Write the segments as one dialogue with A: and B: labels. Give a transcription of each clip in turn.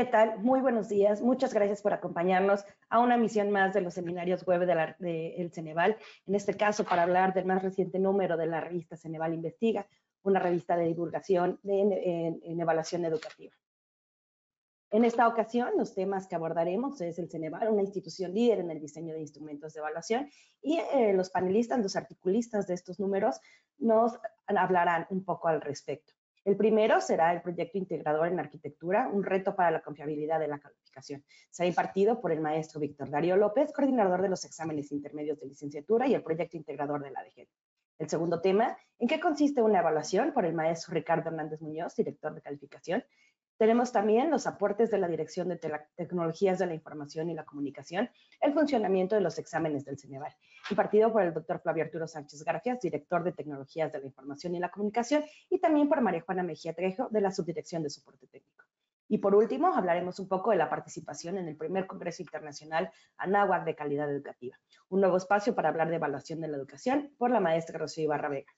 A: ¿Qué tal? Muy buenos días. Muchas gracias por acompañarnos a una emisión más de los seminarios web del Ceneval. En este caso, para hablar del más reciente número de la revista Ceneval Investiga, una revista de divulgación en evaluación educativa. En esta ocasión, los temas que abordaremos es el Ceneval, una institución líder en el diseño de instrumentos de evaluación, y los panelistas, los articulistas de estos números nos hablarán un poco al respecto. El primero será el proyecto integrador en arquitectura, un reto para la confiabilidad de la calificación. Será impartido por el maestro Víctor Darío López, coordinador de los exámenes intermedios de licenciatura y el proyecto integrador de la ADG. El segundo tema, ¿en qué consiste una evaluación? Por el maestro Ricardo Hernández Muñoz, director de calificación. Tenemos también los aportes de la Dirección de Tecnologías de la Información y la Comunicación, el funcionamiento de los exámenes del Ceneval, impartido por el doctor Flavio Arturo Sánchez Garfias, director de Tecnologías de la Información y la Comunicación, y también por María Juana Mejía Trejo, de la Subdirección de Soporte Técnico. Y por último, hablaremos un poco de la participación en el primer Congreso Internacional Anáhuac de Calidad Educativa, un nuevo espacio para hablar de evaluación de la educación por la maestra Rocío Ibarra Vega,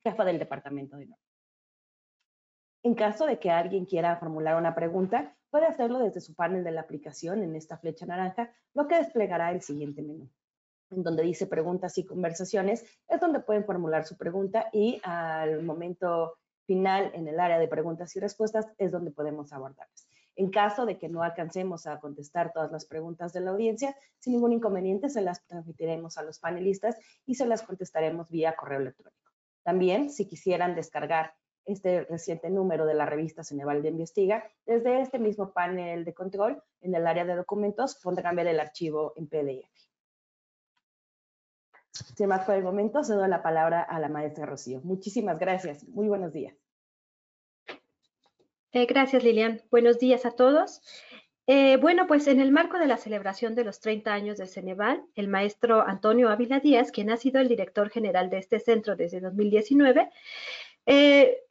A: jefa del Departamento de Normas. En caso de que alguien quiera formular una pregunta, puede hacerlo desde su panel de la aplicación en esta flecha naranja, lo que desplegará el siguiente menú. En donde dice preguntas y conversaciones, es donde pueden formular su pregunta y al momento final, en el área de preguntas y respuestas, es donde podemos abordarlas. En caso de que no alcancemos a contestar todas las preguntas de la audiencia, sin ningún inconveniente, se las transmitiremos a los panelistas y se las contestaremos vía correo electrónico. También, si quisieran descargar este reciente número de la revista Ceneval de Investiga, desde este mismo panel de control, en el área de documentos, podrán ver el archivo en PDF. Sin más por el momento, cedo la palabra a la maestra Rocío. Muchísimas gracias. Muy buenos días.
B: Gracias, Lilian. Buenos días a todos. Bueno, pues en el marco de la celebración de los 30 años del Ceneval, el maestro Antonio Ávila Díaz, quien ha sido el director general de este centro desde 2019,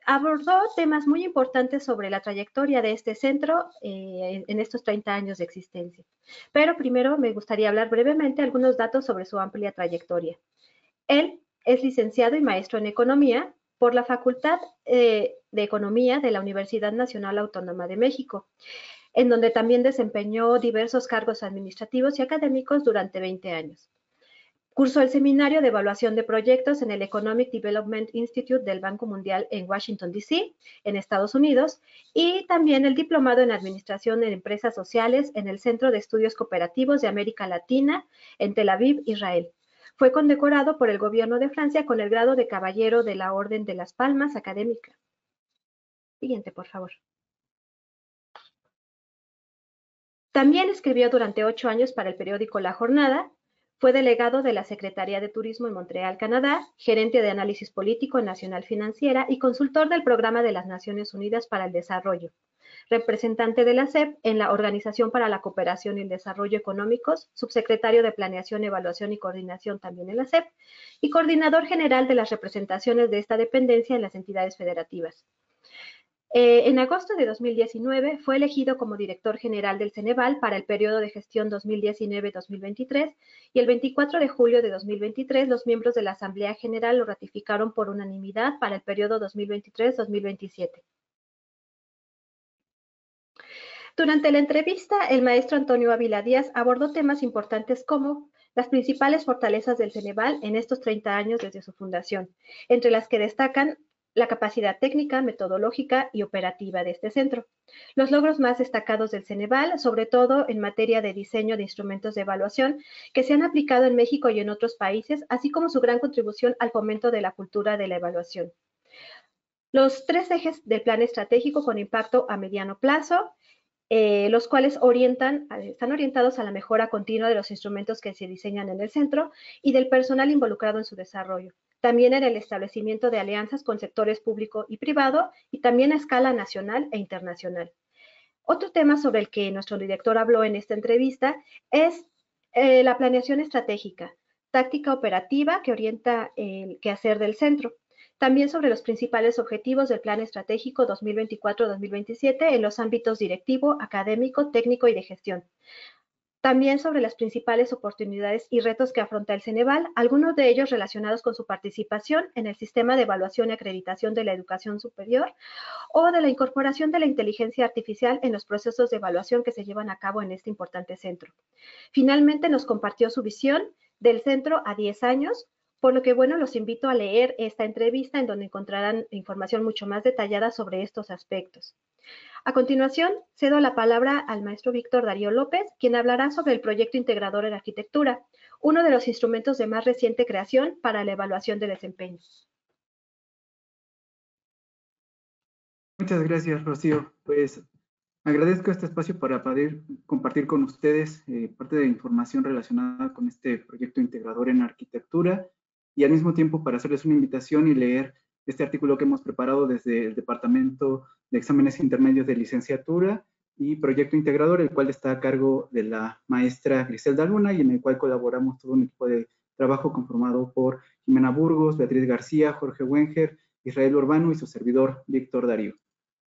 B: abordó temas muy importantes sobre la trayectoria de este centro en estos 30 años de existencia. Pero primero me gustaría hablar brevemente algunos datos sobre su amplia trayectoria. Él es licenciado y maestro en Economía por la Facultad de Economía de la Universidad Nacional Autónoma de México, en donde también desempeñó diversos cargos administrativos y académicos durante 20 años. Cursó el seminario de evaluación de proyectos en el Economic Development Institute del Banco Mundial en Washington, D.C., en Estados Unidos, y también el diplomado en Administración en Empresas Sociales en el Centro de Estudios Cooperativos de América Latina en Tel Aviv, Israel. Fue condecorado por el gobierno de Francia con el grado de Caballero de la Orden de las Palmas Académica. Siguiente, por favor. También escribió durante 8 años para el periódico La Jornada. Fue delegado de la Secretaría de Turismo en Montreal, Canadá, gerente de análisis político en Nacional Financiera y consultor del Programa de las Naciones Unidas para el Desarrollo, representante de la SEP en la Organización para la Cooperación y el Desarrollo Económicos, subsecretario de Planeación, Evaluación y Coordinación también en la SEP, y coordinador general de las representaciones de esta dependencia en las entidades federativas. En agosto de 2019 fue elegido como director general del Ceneval para el periodo de gestión 2019-2023 y el 24 de julio de 2023 los miembros de la Asamblea General lo ratificaron por unanimidad para el periodo 2023-2027. Durante la entrevista, el maestro Antonio Ávila Díaz abordó temas importantes como las principales fortalezas del Ceneval en estos 30 años desde su fundación, entre las que destacan la capacidad técnica, metodológica y operativa de este centro. Los logros más destacados del Ceneval, sobre todo en materia de diseño de instrumentos de evaluación que se han aplicado en México y en otros países, así como su gran contribución al fomento de la cultura de la evaluación. Los 3 ejes del plan estratégico con impacto a mediano plazo, los cuales están orientados a la mejora continua de los instrumentos que se diseñan en el centro y del personal involucrado en su desarrollo. También en el establecimiento de alianzas con sectores público y privado y también a escala nacional e internacional. Otro tema sobre el que nuestro director habló en esta entrevista es la planeación estratégica, táctica operativa que orienta el quehacer del centro. También sobre los principales objetivos del Plan Estratégico 2024-2027 en los ámbitos directivo, académico, técnico y de gestión. también sobre las principales oportunidades y retos que afronta el Ceneval, algunos de ellos relacionados con su participación en el sistema de evaluación y acreditación de la educación superior o de la incorporación de la inteligencia artificial en los procesos de evaluación que se llevan a cabo en este importante centro. Finalmente nos compartió su visión del centro a 10 años, por lo que, bueno, los invito a leer esta entrevista en donde encontrarán información mucho más detallada sobre estos aspectos. A continuación, cedo la palabra al maestro Víctor Darío López, quien hablará sobre el proyecto integrador en arquitectura, uno de los instrumentos de más reciente creación para la evaluación de desempeño.
C: Muchas gracias, Rocío. Pues agradezco este espacio para poder compartir con ustedes parte de la información relacionada con este proyecto integrador en arquitectura y al mismo tiempo para hacerles una invitación y leer este artículo que hemos preparado desde el Departamento de Exámenes Intermedios de Licenciatura y Proyecto Integrador, el cual está a cargo de la maestra Griselda Luna y en el cual colaboramos todo un equipo de trabajo conformado por Jimena Burgos, Beatriz García, Jorge Wenger, Israel Urbano y su servidor Víctor Darío.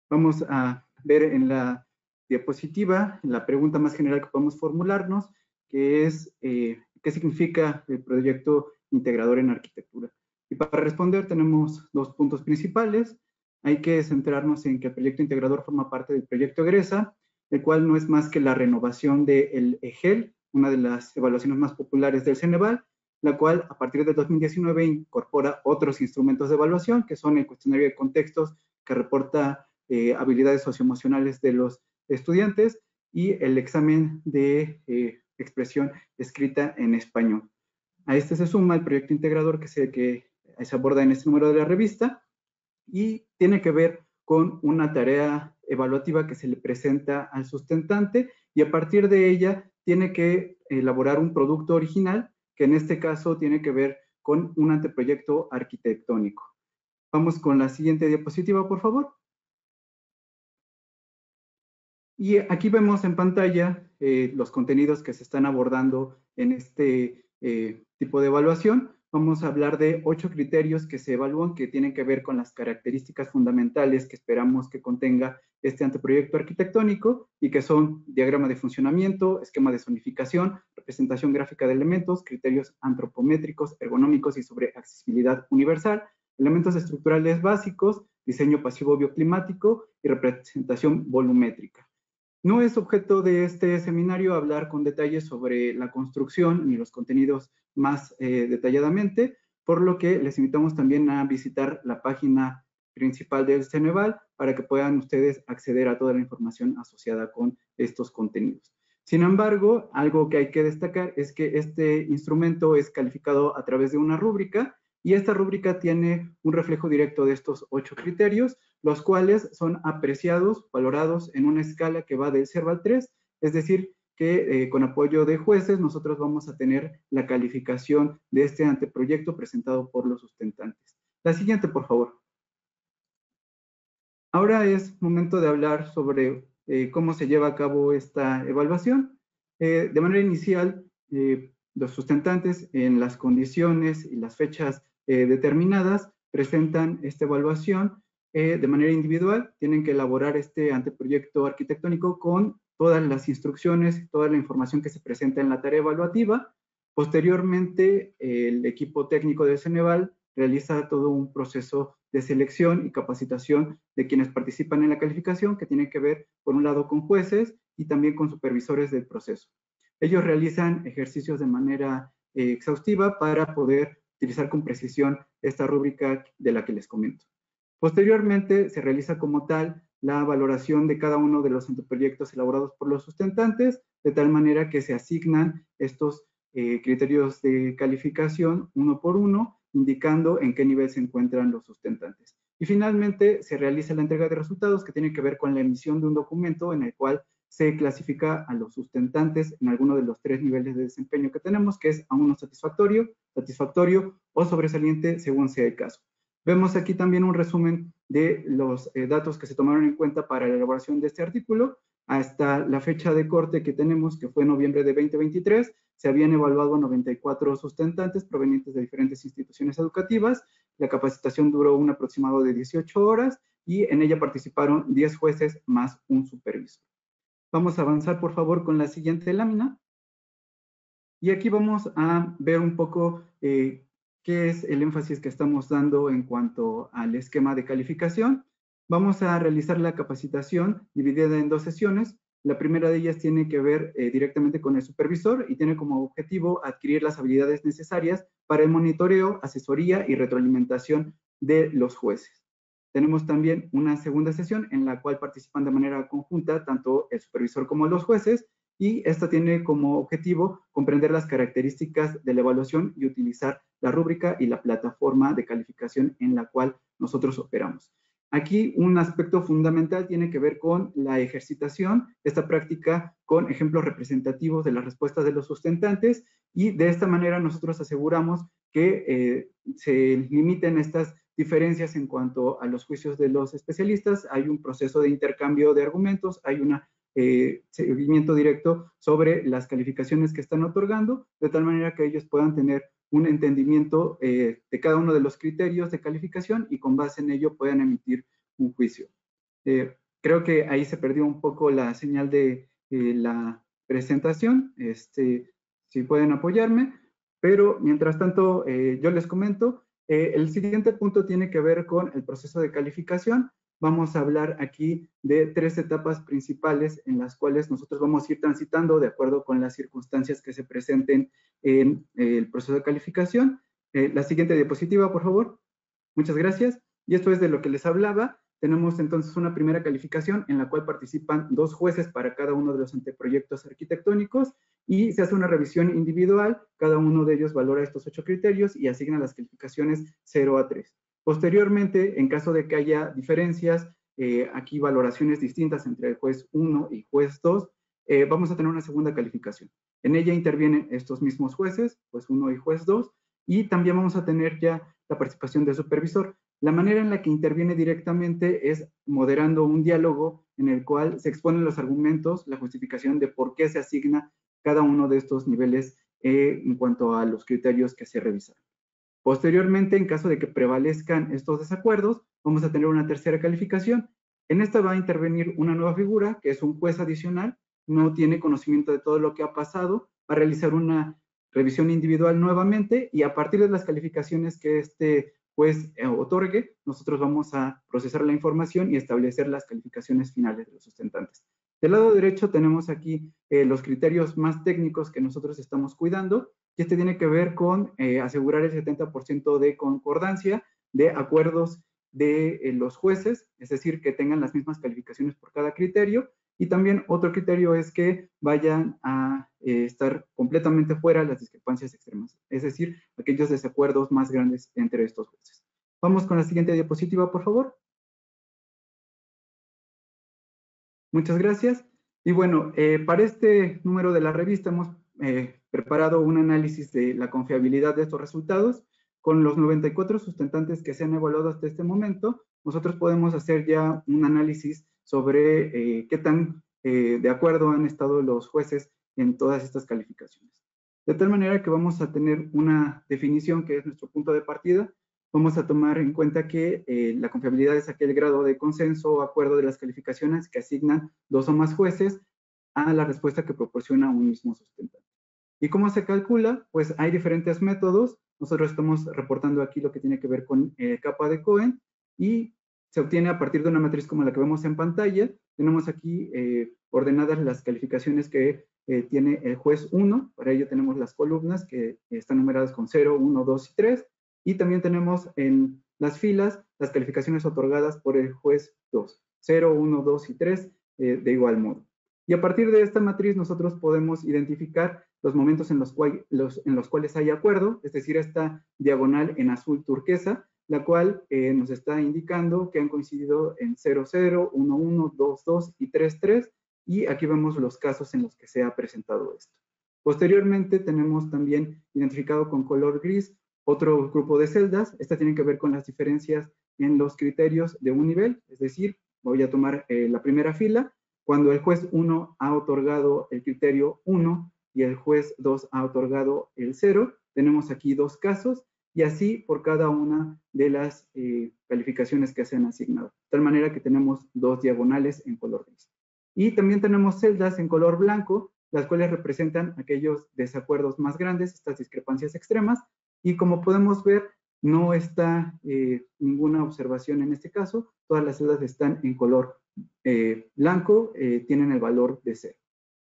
C: Vamos a ver en la diapositiva la pregunta más general que podemos formularnos, que es ¿qué significa el proyecto integrador en arquitectura? Y para responder tenemos dos puntos principales. Hay que centrarnos en que el proyecto integrador forma parte del proyecto Egresa, el cual no es más que la renovación del EGEL, una de las evaluaciones más populares del Ceneval, la cual a partir de 2019 incorpora otros instrumentos de evaluación, que son el cuestionario de contextos, que reporta habilidades socioemocionales de los estudiantes, y el examen de expresión escrita en español. A este se suma el proyecto integrador que se aborda en este número de la revista y tiene que ver con una tarea evaluativa que se le presenta al sustentante y a partir de ella tiene que elaborar un producto original que en este caso tiene que ver con un anteproyecto arquitectónico. Vamos con la siguiente diapositiva, por favor. Y aquí vemos en pantalla los contenidos que se están abordando en este tipo de evaluación. Vamos a hablar de 8 criterios que se evalúan que tienen que ver con las características fundamentales que esperamos que contenga este anteproyecto arquitectónico y que son diagrama de funcionamiento, esquema de zonificación, representación gráfica de elementos, criterios antropométricos, ergonómicos y sobre accesibilidad universal, elementos estructurales básicos, diseño pasivo bioclimático y representación volumétrica. No es objeto de este seminario hablar con detalles sobre la construcción ni los contenidos más detalladamente, por lo que les invitamos también a visitar la página principal del Ceneval para que puedan ustedes acceder a toda la información asociada con estos contenidos. Sin embargo, algo que hay que destacar es que este instrumento es calificado a través de una rúbrica y esta rúbrica tiene un reflejo directo de estos 8 criterios, los cuales son apreciados, valorados en una escala que va del 0 al 3, es decir, que con apoyo de jueces nosotros vamos a tener la calificación de este anteproyecto presentado por los sustentantes. La siguiente, por favor. Ahora es momento de hablar sobre cómo se lleva a cabo esta evaluación. De manera inicial, los sustentantes en las condiciones y las fechas determinadas presentan esta evaluación de manera individual. Tienen que elaborar este anteproyecto arquitectónico con todas las instrucciones, toda la información que se presenta en la tarea evaluativa. Posteriormente, el equipo técnico del Ceneval realiza todo un proceso de selección y capacitación de quienes participan en la calificación, que tiene que ver, por un lado, con jueces y también con supervisores del proceso. Ellos realizan ejercicios de manera exhaustiva para poder utilizar con precisión esta rúbrica de la que les comento. Posteriormente, se realiza como tal la valoración de cada uno de los anteproyectos elaborados por los sustentantes, de tal manera que se asignan estos criterios de calificación uno por uno, indicando en qué nivel se encuentran los sustentantes. Y finalmente, se realiza la entrega de resultados que tiene que ver con la emisión de un documento en el cual se clasifica a los sustentantes en alguno de los 3 niveles de desempeño que tenemos, que es A1 satisfactorio, satisfactorio o sobresaliente, según sea el caso. Vemos aquí también un resumen de los datos que se tomaron en cuenta para la elaboración de este artículo. Hasta la fecha de corte que tenemos, que fue noviembre de 2023, se habían evaluado 94 sustentantes provenientes de diferentes instituciones educativas. La capacitación duró un aproximado de 18 horas y en ella participaron 10 jueces más un supervisor. Vamos a avanzar, por favor, con la siguiente lámina. Y aquí vamos a ver un poco qué es el énfasis que estamos dando en cuanto al esquema de calificación. Vamos a realizar la capacitación dividida en 2 sesiones. La primera de ellas tiene que ver directamente con el supervisor y tiene como objetivo adquirir las habilidades necesarias para el monitoreo, asesoría y retroalimentación de los jueces. Tenemos también una segunda sesión en la cual participan de manera conjunta tanto el supervisor como los jueces, y esta tiene como objetivo comprender las características de la evaluación y utilizar la rúbrica y la plataforma de calificación en la cual nosotros operamos. Aquí un aspecto fundamental tiene que ver con la ejercitación, esta práctica con ejemplos representativos de las respuestas de los sustentantes, y de esta manera nosotros aseguramos que se limiten estas diferencias en cuanto a los juicios de los especialistas. Hay un proceso de intercambio de argumentos, hay un seguimiento directo sobre las calificaciones que están otorgando, de tal manera que ellos puedan tener un entendimiento de cada uno de los criterios de calificación y con base en ello puedan emitir un juicio. Creo que ahí se perdió un poco la señal de la presentación, si pueden apoyarme, pero mientras tanto yo les comento, el siguiente punto tiene que ver con el proceso de calificación. Vamos a hablar aquí de 3 etapas principales en las cuales nosotros vamos a ir transitando de acuerdo con las circunstancias que se presenten en el proceso de calificación. La siguiente diapositiva, por favor. Muchas gracias. Y esto es de lo que les hablaba. Tenemos entonces una primera calificación en la cual participan 2 jueces para cada uno de los anteproyectos arquitectónicos y se hace una revisión individual. Cada uno de ellos valora estos 8 criterios y asigna las calificaciones 0 a 3. Posteriormente, en caso de que haya diferencias, aquí valoraciones distintas entre el juez 1 y juez 2, vamos a tener una segunda calificación. En ella intervienen estos mismos jueces, juez 1 y juez 2, y también vamos a tener ya la participación del supervisor. La manera en la que interviene directamente es moderando un diálogo en el cual se exponen los argumentos, la justificación de por qué se asigna cada uno de estos niveles en cuanto a los criterios que se revisan. Posteriormente, en caso de que prevalezcan estos desacuerdos, vamos a tener una tercera calificación. En esta va a intervenir una nueva figura, que es un juez adicional, no tiene conocimiento de todo lo que ha pasado, va a realizar una revisión individual nuevamente y a partir de las calificaciones que este juez otorgue, nosotros vamos a procesar la información y establecer las calificaciones finales de los sustentantes. Del lado derecho tenemos aquí los criterios más técnicos que nosotros estamos cuidando, y este tiene que ver con asegurar el 70% de concordancia de acuerdos de los jueces, es decir, que tengan las mismas calificaciones por cada criterio, y también otro criterio es que vayan a estar completamente fuera las discrepancias extremas, es decir, aquellos desacuerdos más grandes entre estos jueces. Vamos con la siguiente diapositiva, por favor. Muchas gracias. Y bueno, para este número de la revista hemos preparado un análisis de la confiabilidad de estos resultados. Con los 94 sustentantes que se han evaluado hasta este momento, nosotros podemos hacer ya un análisis sobre qué tan de acuerdo han estado los jueces en todas estas calificaciones. De tal manera que vamos a tener una definición que es nuestro punto de partida. Vamos a tomar en cuenta que la confiabilidad es aquel grado de consenso o acuerdo de las calificaciones que asignan 2 o más jueces a la respuesta que proporciona un mismo sustentante. ¿Y cómo se calcula? Pues hay diferentes métodos. Nosotros estamos reportando aquí lo que tiene que ver con capa de Cohen y se obtiene a partir de una matriz como la que vemos en pantalla. Tenemos aquí ordenadas las calificaciones que tiene el juez 1. Para ello tenemos las columnas que están numeradas con 0, 1, 2 y 3. Y también tenemos en las filas las calificaciones otorgadas por el juez 2, 0, 1, 2 y 3 de igual modo. Y a partir de esta matriz nosotros podemos identificar los momentos en los cuales hay acuerdo, es decir, esta diagonal en azul turquesa, la cual nos está indicando que han coincidido en 0, 0, 1, 1, 2, 2 y 3, 3, y aquí vemos los casos en los que se ha presentado esto. Posteriormente tenemos también identificado con color gris otro grupo de celdas. Estas tienen que ver con las diferencias en los criterios de un nivel, es decir, voy a tomar la primera fila. Cuando el juez 1 ha otorgado el criterio 1 y el juez 2 ha otorgado el 0, tenemos aquí 2 casos y así por cada una de las calificaciones que se han asignado. De tal manera que tenemos 2 diagonales en color gris. Y también tenemos celdas en color blanco, las cuales representan aquellos desacuerdos más grandes, estas discrepancias extremas, y como podemos ver, no está ninguna observación en este caso, todas las celdas están en color blanco, tienen el valor de 0.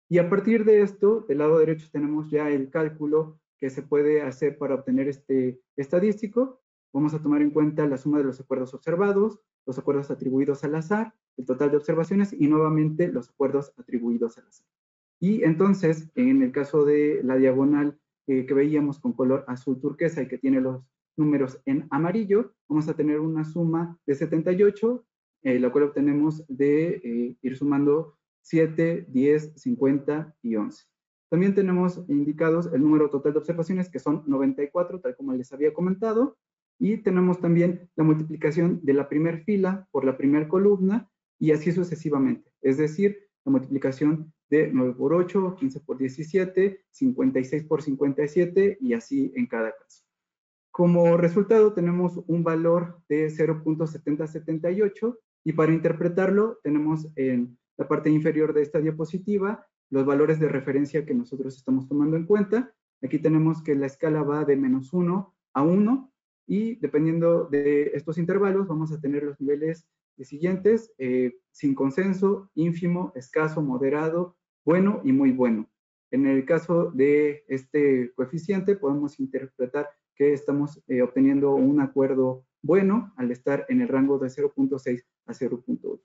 C: Y a partir de esto, del lado derecho tenemos ya el cálculo que se puede hacer para obtener este estadístico. Vamos a tomar en cuenta la suma de los acuerdos observados, los acuerdos atribuidos al azar, el total de observaciones y nuevamente los acuerdos atribuidos al azar. Y entonces, en el caso de la diagonal que veíamos con color azul turquesa y que tiene los números en amarillo, vamos a tener una suma de 78, la cual obtenemos de ir sumando 7, 10, 50 y 11. También tenemos indicados el número total de observaciones, que son 94, tal como les había comentado, y tenemos también la multiplicación de la primera fila por la primera columna, y así sucesivamente. Es decir, la multiplicación de 9 por 8, 15 por 17, 56 por 57, y así en cada caso. Como resultado tenemos un valor de 0.7078, y para interpretarlo tenemos en la parte inferior de esta diapositiva los valores de referencia que nosotros estamos tomando en cuenta. Aquí tenemos que la escala va de -1 a 1, y dependiendo de estos intervalos vamos a tener los niveles siguientes: sin consenso, ínfimo, escaso, moderado, bueno y muy bueno. En el caso de este coeficiente podemos interpretar que estamos obteniendo un acuerdo bueno al estar en el rango de 0.6 a 0.8.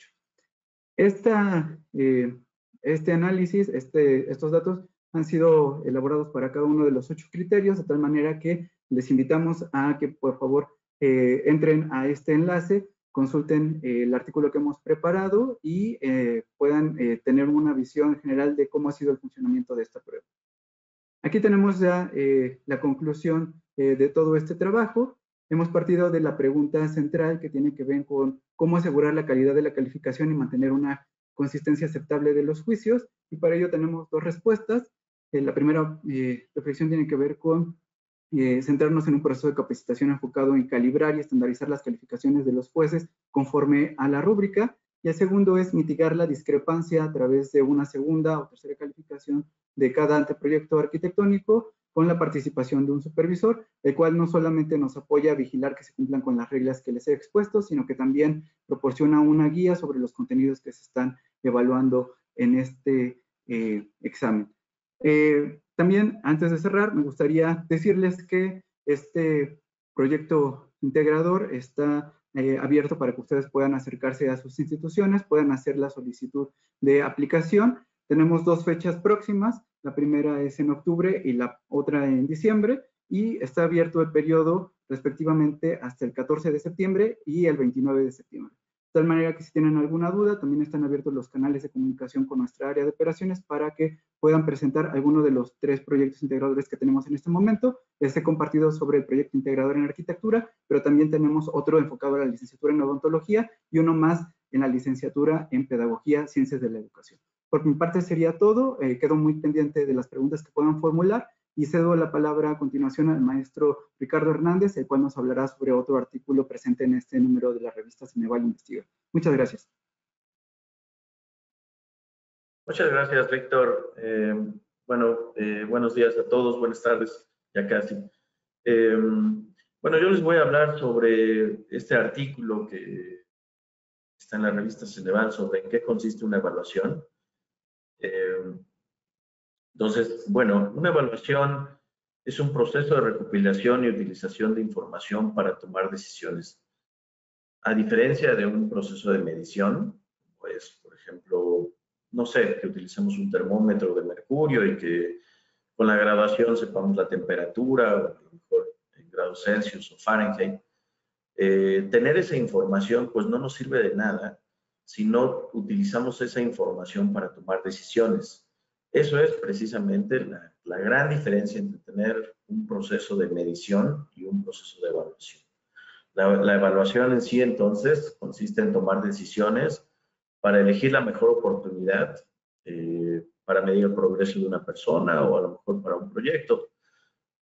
C: Este análisis, estos datos han sido elaborados para cada uno de los 8 criterios, de tal manera que les invitamos a que por favor entren a este enlace, consulten el artículo que hemos preparado y puedan tener una visión general de cómo ha sido el funcionamiento de esta prueba. Aquí tenemos ya la conclusión de todo este trabajo. Hemos partido de la pregunta central que tiene que ver con cómo asegurar la calidad de la calificación y mantener una consistencia aceptable de los juicios, y para ello tenemos 2 respuestas. La primera reflexión tiene que ver con centrarnos en un proceso de capacitación enfocado en calibrar y estandarizar las calificaciones de los jueces conforme a la rúbrica, y el segundo es mitigar la discrepancia a través de una segunda o tercera calificación de cada anteproyecto arquitectónico con la participación de un supervisor, el cual no solamente nos apoya a vigilar que se cumplan con las reglas que les he expuesto, sino que también proporciona una guía sobre los contenidos que se están evaluando en este examen. También, antes de cerrar, me gustaría decirles que este proyecto integrador está abierto para que ustedes puedan acercarse a sus instituciones, puedan hacer la solicitud de aplicación. Tenemos 2 fechas próximas, la primera es en octubre y la otra en diciembre, y está abierto el periodo respectivamente hasta el 14 de septiembre y el 29 de septiembre. De tal manera que si tienen alguna duda, también están abiertos los canales de comunicación con nuestra área de operaciones para que puedan presentar alguno de los 3 proyectos integradores que tenemos en este momento. Les he compartido sobre el proyecto integrador en arquitectura, pero también tenemos otro enfocado a la licenciatura en odontología y uno más en la licenciatura en pedagogía, ciencias de la educación. Por mi parte sería todo. Quedo muy pendiente de las preguntas que puedan formular y cedo la palabra a continuación al maestro Ricardo Hernández, el cual nos hablará sobre otro artículo presente en este número de la revista Ceneval Investiga. Muchas gracias.
D: Muchas gracias, Víctor. Buenos días a todos, buenas tardes, ya casi. Bueno, yo les voy a hablar sobre este artículo que está en la revista Ceneval sobre en qué consiste una evaluación. Entonces, bueno, una evaluación es un proceso de recopilación y utilización de información para tomar decisiones. A diferencia de un proceso de medición, pues, por ejemplo, no sé, que utilicemos un termómetro de mercurio y que con la graduación sepamos la temperatura, o a lo mejor en grados Celsius o Fahrenheit. Tener esa información, pues, no nos sirve de nada si no utilizamos esa información para tomar decisiones. Eso es precisamente la gran diferencia entre tener un proceso de medición y un proceso de evaluación. La evaluación en sí, entonces, consiste en tomar decisiones para elegir la mejor oportunidad para medir el progreso de una persona o a lo mejor para un proyecto,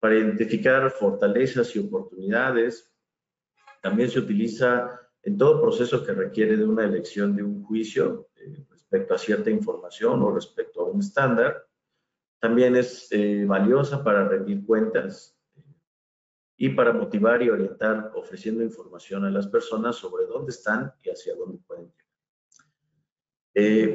D: para identificar fortalezas y oportunidades. También se utiliza en todo proceso que requiere de una elección de un juicio respecto a cierta información o respecto a un estándar. También es valiosa para rendir cuentas y para motivar y orientar, ofreciendo información a las personas sobre dónde están y hacia dónde pueden llegar.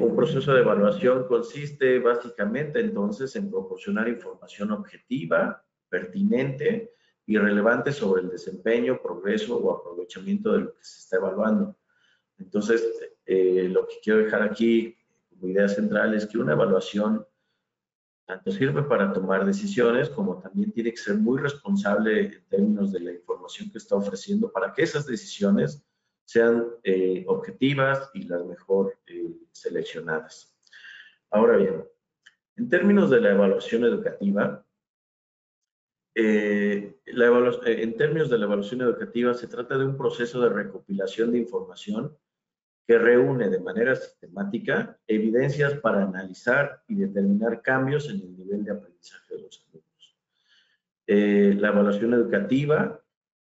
D: Un proceso de evaluación consiste básicamente entonces en proporcionar información objetiva, pertinente y relevante sobre el desempeño, progreso o aprovechamiento de lo que se está evaluando. Entonces, lo que quiero dejar aquí como idea central es que una evaluación tanto sirve para tomar decisiones como también tiene que ser muy responsable en términos de la información que está ofreciendo para que esas decisiones sean objetivas y las mejor seleccionadas. Ahora bien, en términos de la evaluación educativa, en términos de la evaluación educativa se trata de un proceso de recopilación de información que reúne de manera sistemática evidencias para analizar y determinar cambios en el nivel de aprendizaje de los alumnos. La evaluación educativa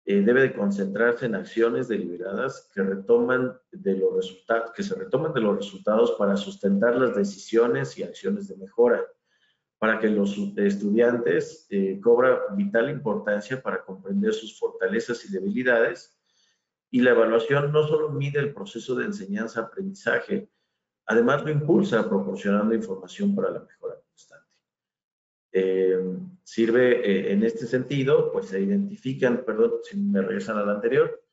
D: debe de concentrarse en acciones deliberadas que se retoman de los resultados para sustentar las decisiones y acciones de mejora, para que los estudiantes cobra vital importancia para comprender sus fortalezas y debilidades. Y la evaluación no solo mide el proceso de enseñanza-aprendizaje, además lo impulsa proporcionando información para la mejora constante. Sirve en este sentido, pues se identifican, perdón, si me regresan a la anterior,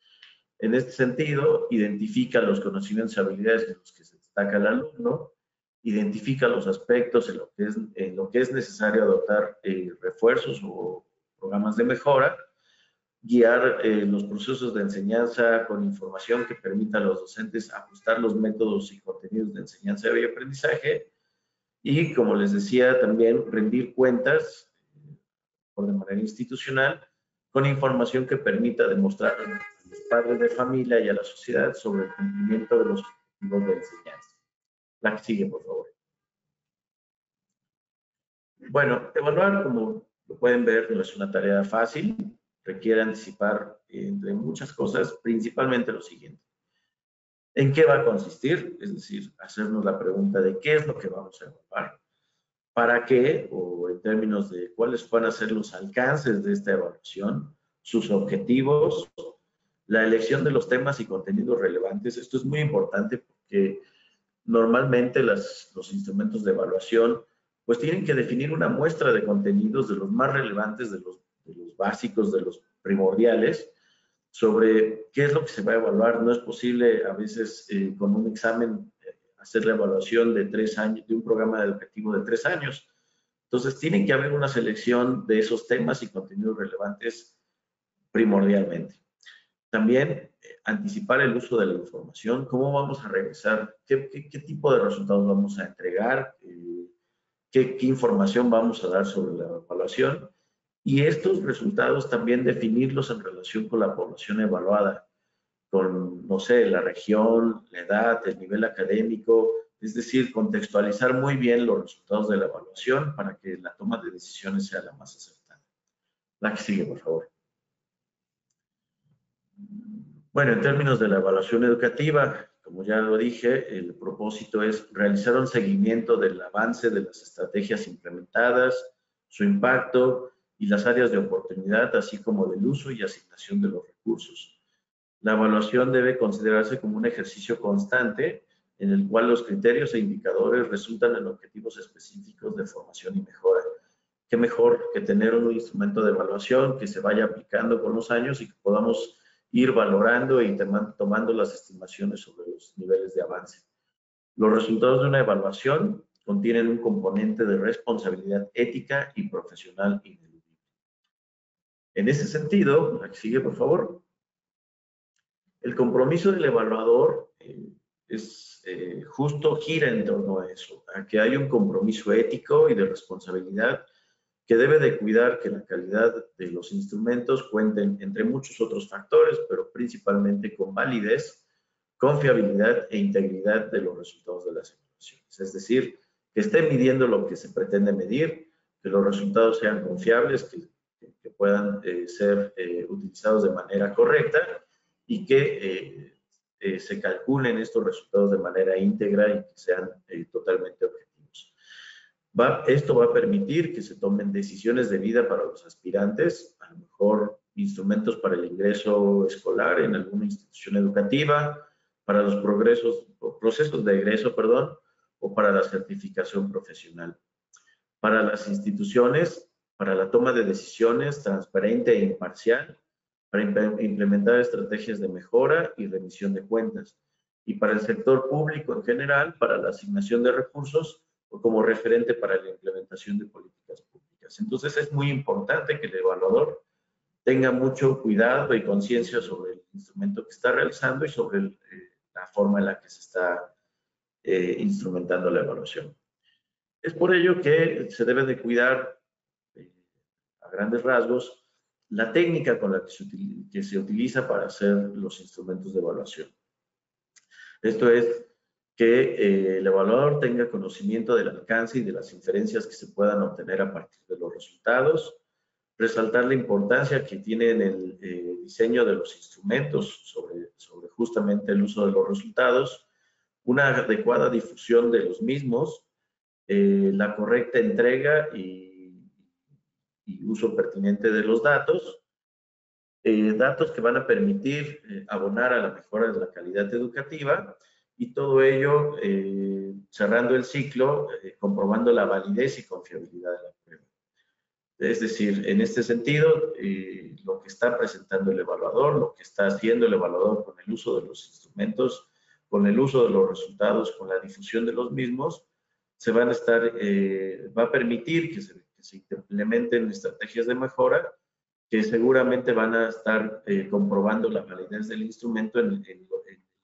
D: en este sentido identifica los conocimientos y habilidades en los que se destaca el alumno, identifica los aspectos en lo que es necesario adoptar refuerzos o programas de mejora, guiar los procesos de enseñanza con información que permita a los docentes ajustar los métodos y contenidos de enseñanza y aprendizaje y, como les decía, también rendir cuentas de manera institucional con información que permita demostrar a los padres de familia y a la sociedad sobre el cumplimiento de los objetivos de enseñanza. La que sigue, por favor. Bueno, evaluar, como lo pueden ver, no es una tarea fácil. Requiere anticipar, entre muchas cosas, principalmente lo siguiente. ¿En qué va a consistir? Es decir, hacernos la pregunta de qué es lo que vamos a evaluar, para qué, o en términos de cuáles van a ser los alcances de esta evaluación, sus objetivos, la elección de los temas y contenidos relevantes. Esto es muy importante porque normalmente los instrumentos de evaluación pues tienen que definir una muestra de contenidos de los más relevantes, de los básicos, de los primordiales, sobre qué es lo que se va a evaluar. No es posible a veces con un examen hacer la evaluación de 3 años, de un programa educativo de 3 años. Entonces, tiene que haber una selección de esos temas y contenidos relevantes primordialmente. También anticipar el uso de la información, cómo vamos a regresar, qué tipo de resultados vamos a entregar, qué información vamos a dar sobre la evaluación. Y estos resultados también definirlos en relación con la población evaluada, con, no sé, la región, la edad, el nivel académico, es decir, contextualizar muy bien los resultados de la evaluación para que la toma de decisiones sea la más acertada. La que sigue, por favor. Bueno, en términos de la evaluación educativa, como ya lo dije, el propósito es realizar un seguimiento del avance de las estrategias implementadas, su impacto y las áreas de oportunidad, así como del uso y asignación de los recursos. La evaluación debe considerarse como un ejercicio constante en el cual los criterios e indicadores resultan en objetivos específicos de formación y mejora. Qué mejor que tener un instrumento de evaluación que se vaya aplicando con los años y que podamos ir valorando y tomando las estimaciones sobre los niveles de avance. Los resultados de una evaluación contienen un componente de responsabilidad ética y profesional ineludible. En ese sentido, la que sigue, por favor. El compromiso del evaluador justo gira en torno a eso, a que hay un compromiso ético y de responsabilidad que debe de cuidar que la calidad de los instrumentos cuenten entre muchos otros factores, pero principalmente con validez, confiabilidad e integridad de los resultados de las evaluaciones. Es decir, que esté midiendo lo que se pretende medir, que los resultados sean confiables, que puedan ser utilizados de manera correcta y que se calculen estos resultados de manera íntegra y que sean totalmente objetivos. Esto va a permitir que se tomen decisiones de vida para los aspirantes, a lo mejor instrumentos para el ingreso escolar en alguna institución educativa, para los procesos de egreso, o para la certificación profesional. Para las instituciones, para la toma de decisiones transparente e imparcial, para implementar estrategias de mejora y rendición de cuentas. Y para el sector público en general, para la asignación de recursos o como referente para la implementación de políticas públicas. Entonces es muy importante que el evaluador tenga mucho cuidado y conciencia sobre el instrumento que está realizando y sobre la forma en la que se está instrumentando la evaluación. Es por ello que se debe de cuidar a grandes rasgos la técnica con la que se utiliza para hacer los instrumentos de evaluación. Esto es que el evaluador tenga conocimiento del alcance y de las inferencias que se puedan obtener a partir de los resultados, resaltar la importancia que tiene en el diseño de los instrumentos sobre justamente el uso de los resultados, una adecuada difusión de los mismos, la correcta entrega y uso pertinente de los datos, datos que van a permitir abonar a la mejora de la calidad educativa y todo ello cerrando el ciclo, comprobando la validez y confiabilidad de la prueba. Es decir, en este sentido, lo que está presentando el evaluador, lo que está haciendo el evaluador con el uso de los instrumentos, con el uso de los resultados, con la difusión de los mismos, va a permitir que se implementen estrategias de mejora que seguramente van a estar comprobando la validez del instrumento en el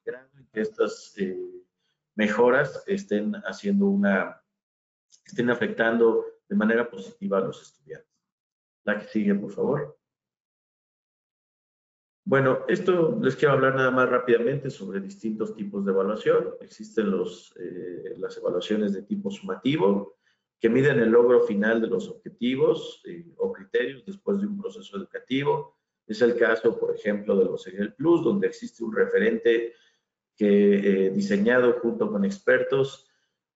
D: grado en que estas mejoras estén afectando de manera positiva a los estudiantes. La que sigue, por favor. Bueno, esto les quiero hablar nada más rápidamente sobre distintos tipos de evaluación. Existen las evaluaciones de tipo sumativo, que miden el logro final de los objetivos o criterios después de un proceso educativo. Es el caso, por ejemplo, de los EGEL Plus, donde existe un referente que diseñado junto con expertos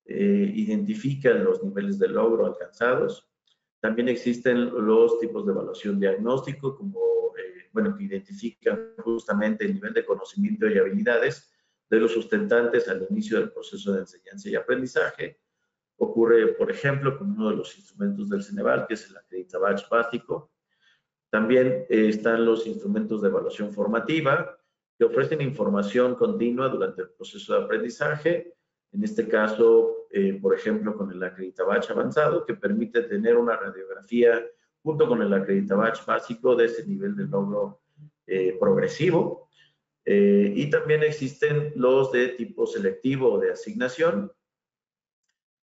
D: identifica los niveles de logro alcanzados. También existen los tipos de evaluación diagnóstico, que identifican justamente el nivel de conocimiento y habilidades de los sustentantes al inicio del proceso de enseñanza y aprendizaje. Ocurre, por ejemplo, con uno de los instrumentos del Ceneval, que es el Acreditavach básico. También están los instrumentos de evaluación formativa, que ofrecen información continua durante el proceso de aprendizaje. En este caso, por ejemplo, con el Acreditavach avanzado, que permite tener una radiografía junto con el Acreditavach básico de ese nivel de logro progresivo. Y también existen los de tipo selectivo o de asignación,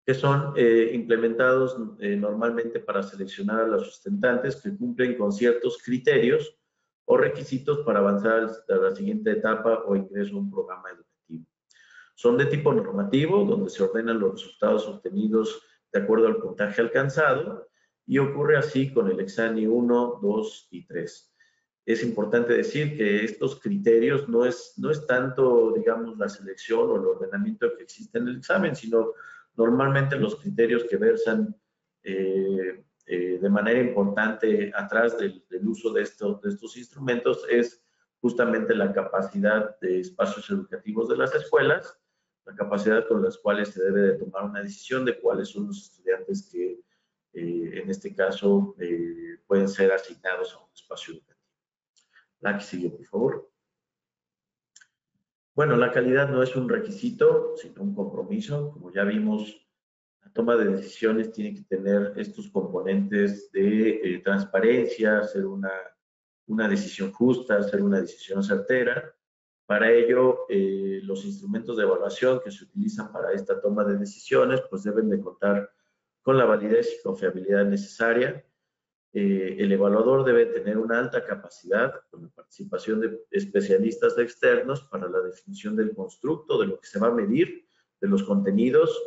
D: que son implementados normalmente para seleccionar a los sustentantes que cumplen con ciertos criterios o requisitos para avanzar a la siguiente etapa o ingreso a un programa educativo. Son de tipo normativo, donde se ordenan los resultados obtenidos de acuerdo al puntaje alcanzado, y ocurre así con el Exani 1, 2 y 3. Es importante decir que estos criterios no es tanto, digamos, la selección o el ordenamiento que existe en el examen, sino normalmente los criterios que versan de manera importante atrás del uso de estos instrumentos es justamente la capacidad de espacios educativos de las escuelas, la capacidad con las cuales se debe de tomar una decisión de cuáles son los estudiantes que en este caso pueden ser asignados a un espacio educativo. La que sigue, por favor. Bueno, la calidad no es un requisito, sino un compromiso. Como ya vimos, la toma de decisiones tiene que tener estos componentes de transparencia, ser una decisión justa, ser una decisión certera. Para ello, los instrumentos de evaluación que se utilizan para esta toma de decisiones, pues deben de contar con la validez y confiabilidad necesaria. El evaluador debe tener una alta capacidad con la participación de especialistas externos para la definición del constructo, de lo que se va a medir, de los contenidos,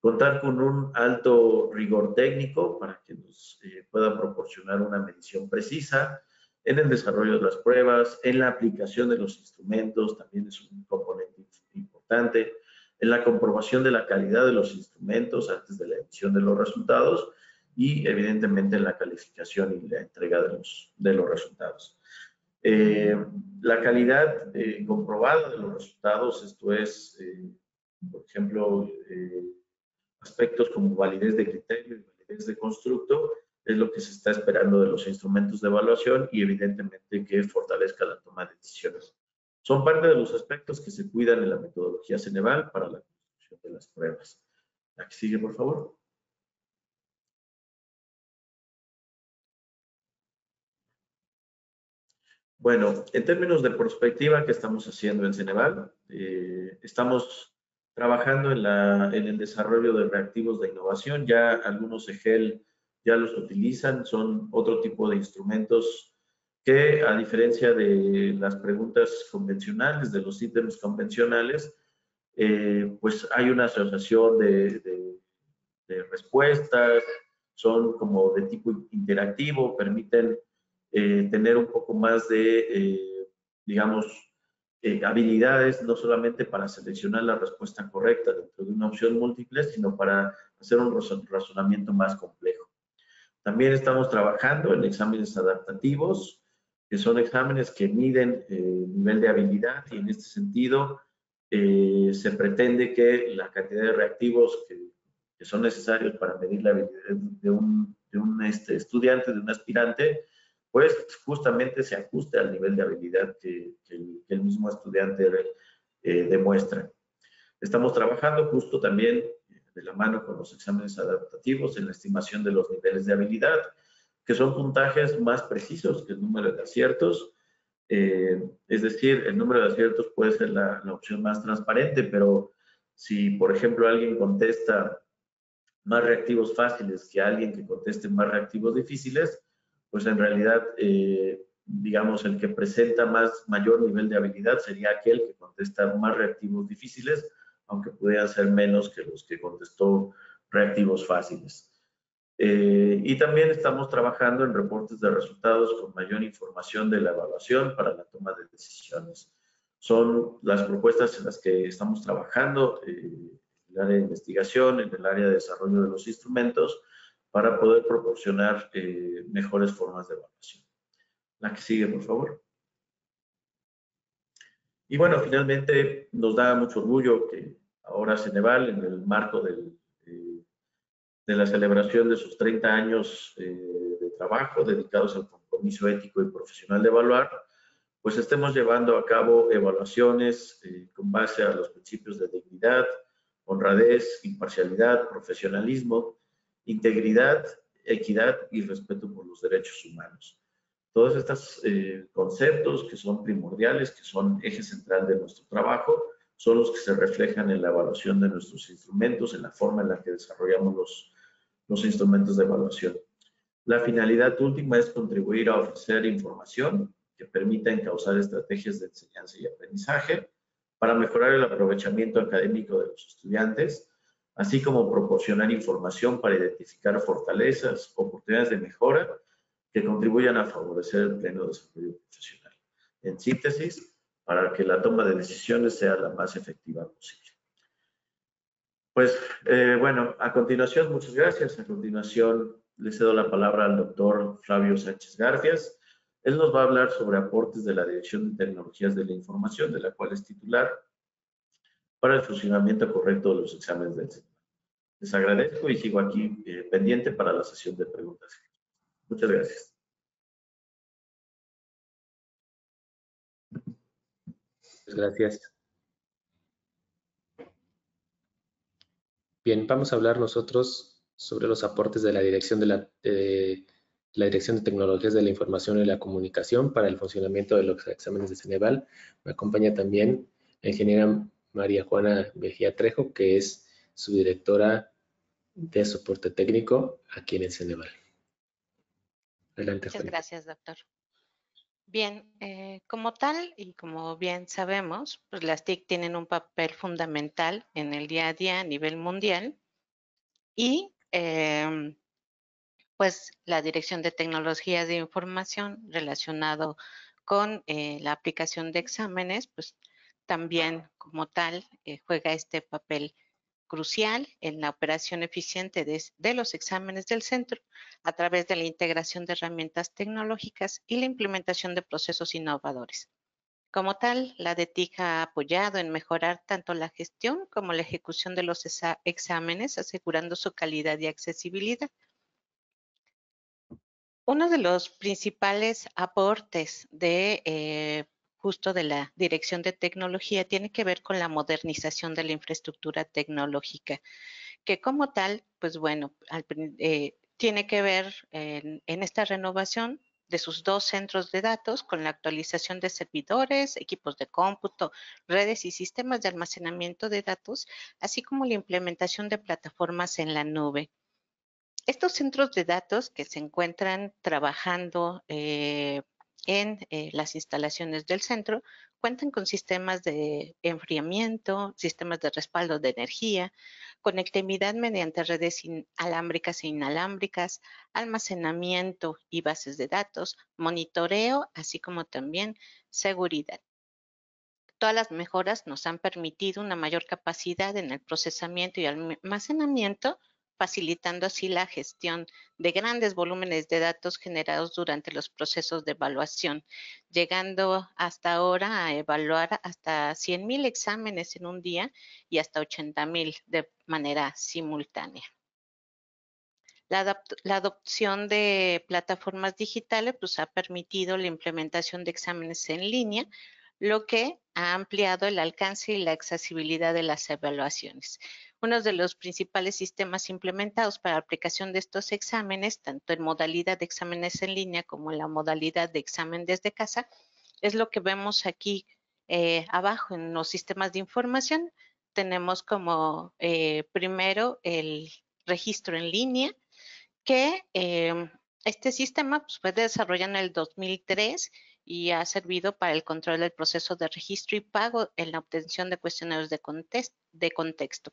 D: contar con un alto rigor técnico para que nos pueda proporcionar una medición precisa en el desarrollo de las pruebas, en la aplicación de los instrumentos, también es un componente importante, en la comprobación de la calidad de los instrumentos antes de la emisión de los resultados y evidentemente en la calificación y la entrega de los resultados. La calidad comprobada de los resultados, esto es, por ejemplo, aspectos como validez de criterio y validez de constructo, es lo que se está esperando de los instrumentos de evaluación y evidentemente que fortalezca la toma de decisiones. Son parte de los aspectos que se cuidan en la metodología Ceneval para la construcción de las pruebas. La que sigue, por favor. Bueno, en términos de perspectiva, ¿qué estamos haciendo en Ceneval? Estamos trabajando en el desarrollo de reactivos de innovación. Ya algunos EGEL ya los utilizan, son otro tipo de instrumentos que, a diferencia de las preguntas convencionales, de los ítems convencionales, pues hay una asociación de respuestas, son como de tipo interactivo, permiten tener un poco más de, digamos, habilidades, no solamente para seleccionar la respuesta correcta dentro de una opción múltiple, sino para hacer un razonamiento más complejo. También estamos trabajando en exámenes adaptativos, que son exámenes que miden nivel de habilidad y en este sentido se pretende que la cantidad de reactivos que son necesarios para medir la habilidad de un estudiante, de un aspirante, pues justamente se ajuste al nivel de habilidad que el mismo estudiante demuestra. Estamos trabajando justo también de la mano con los exámenes adaptativos en la estimación de los niveles de habilidad, que son puntajes más precisos que el número de aciertos. Es decir, el número de aciertos puede ser la opción más transparente, pero si, por ejemplo, alguien contesta más reactivos fáciles que alguien que conteste más reactivos difíciles, pues en realidad, digamos, el que presenta mayor nivel de habilidad sería aquel que contesta más reactivos difíciles, aunque pudieran ser menos que los que contestó reactivos fáciles. Y también estamos trabajando en reportes de resultados con mayor información de la evaluación para la toma de decisiones. Son las propuestas en las que estamos trabajando en el área de investigación, en el área de desarrollo de los instrumentos, para poder proporcionar mejores formas de evaluación. La que sigue, por favor. Y bueno, finalmente nos da mucho orgullo que ahora Ceneval, en el marco de la celebración de sus 30 años de trabajo dedicados al compromiso ético y profesional de evaluar, pues estemos llevando a cabo evaluaciones con base a los principios de dignidad, honradez, imparcialidad, profesionalismo, integridad, equidad y respeto por los derechos humanos. Todos estos conceptos que son primordiales, que son eje central de nuestro trabajo, son los que se reflejan en la evaluación de nuestros instrumentos, en la forma en la que desarrollamos los instrumentos de evaluación. La finalidad última es contribuir a ofrecer información que permita encauzar estrategias de enseñanza y aprendizaje para mejorar el aprovechamiento académico de los estudiantes, así como proporcionar información para identificar fortalezas, oportunidades de mejora que contribuyan a favorecer el pleno desarrollo profesional. En síntesis, para que la toma de decisiones sea la más efectiva posible. Pues, bueno, a continuación, muchas gracias. A continuación, le cedo la palabra al doctor Flavio Sánchez Garfias. Él nos va a hablar sobre aportes de la Dirección de Tecnologías de la Información, de la cual es titular, para el funcionamiento correcto de los exámenes del CENEVAL. Les agradezco y sigo aquí pendiente para la sesión de preguntas. Muchas gracias.
E: Muchas gracias. Bien, vamos a hablar nosotros sobre los aportes de la Dirección de la Dirección de Tecnologías de la Información y la Comunicación para el funcionamiento de los exámenes de Ceneval. Me acompaña también la ingeniera María Juana Mejía Trejo, que es subdirectora de soporte técnico aquí en el Ceneval. Adelante,
F: Muchas
E: Juana.
F: gracias, doctor. Bien, como tal y como bien sabemos, pues las TIC tienen un papel fundamental en el día a día a nivel mundial y pues la Dirección de Tecnologías de Información relacionado con la aplicación de exámenes, pues también como tal juega este papel crucial en la operación eficiente de los exámenes del centro a través de la integración de herramientas tecnológicas y la implementación de procesos innovadores. Como tal, la DETIC ha apoyado en mejorar tanto la gestión como la ejecución de los exámenes, asegurando su calidad y accesibilidad. Uno de los principales aportes de justo de la Dirección de Tecnología tiene que ver con la modernización de la infraestructura tecnológica, que como tal, pues bueno, tiene que ver en esta renovación de sus 2 centros de datos con la actualización de servidores, equipos de cómputo, redes y sistemas de almacenamiento de datos, así como la implementación de plataformas en la nube. Estos centros de datos que se encuentran trabajando en las instalaciones del centro cuentan con sistemas de enfriamiento, sistemas de respaldo de energía, conectividad mediante redes alámbricas e inalámbricas, almacenamiento y bases de datos, monitoreo, así como también seguridad. Todas las mejoras nos han permitido una mayor capacidad en el procesamiento y almacenamiento, facilitando así la gestión de grandes volúmenes de datos generados durante los procesos de evaluación, llegando hasta ahora a evaluar hasta 100,000 exámenes en un día y hasta 80,000 de manera simultánea. La adopción de plataformas digitales pues, ha permitido la implementación de exámenes en línea, lo que ha ampliado el alcance y la accesibilidad de las evaluaciones. Uno de los principales sistemas implementados para la aplicación de estos exámenes, tanto en modalidad de exámenes en línea como en la modalidad de examen desde casa, es lo que vemos aquí abajo en los sistemas de información. Tenemos como primero el registro en línea, que este sistema pues, fue desarrollado en el 2003 y ha servido para el control del proceso de registro y pago en la obtención de cuestionarios de contexto.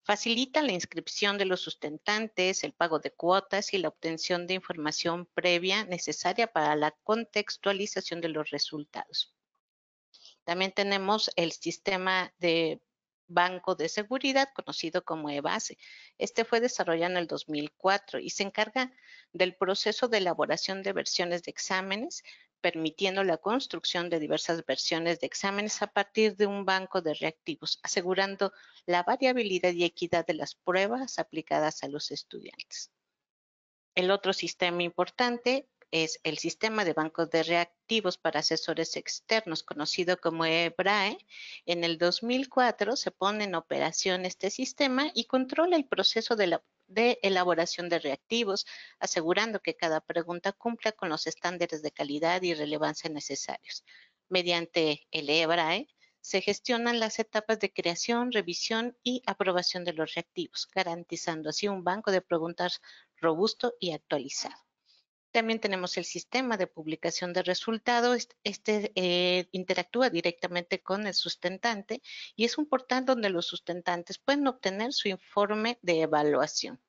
F: Facilita la inscripción de los sustentantes, el pago de cuotas y la obtención de información previa necesaria para la contextualización de los resultados. También tenemos el sistema de banco de seguridad conocido como eBase. Este fue desarrollado en el 2004 y se encarga del proceso de elaboración de versiones de exámenes, permitiendo la construcción de diversas versiones de exámenes a partir de un banco de reactivos, asegurando la variabilidad y equidad de las pruebas aplicadas a los estudiantes. El otro sistema importante es el sistema de bancos de reactivos para asesores externos, conocido como EBRAE. En el 2004 se pone en operación este sistema y controla el proceso de elaboración de reactivos, asegurando que cada pregunta cumpla con los estándares de calidad y relevancia necesarios. Mediante el EBRAE se gestionan las etapas de creación, revisión y aprobación de los reactivos, garantizando así un banco de preguntas robusto y actualizado. También tenemos el sistema de publicación de resultados. Este interactúa directamente con el sustentante y es un portal donde los sustentantes pueden obtener su informe de evaluación.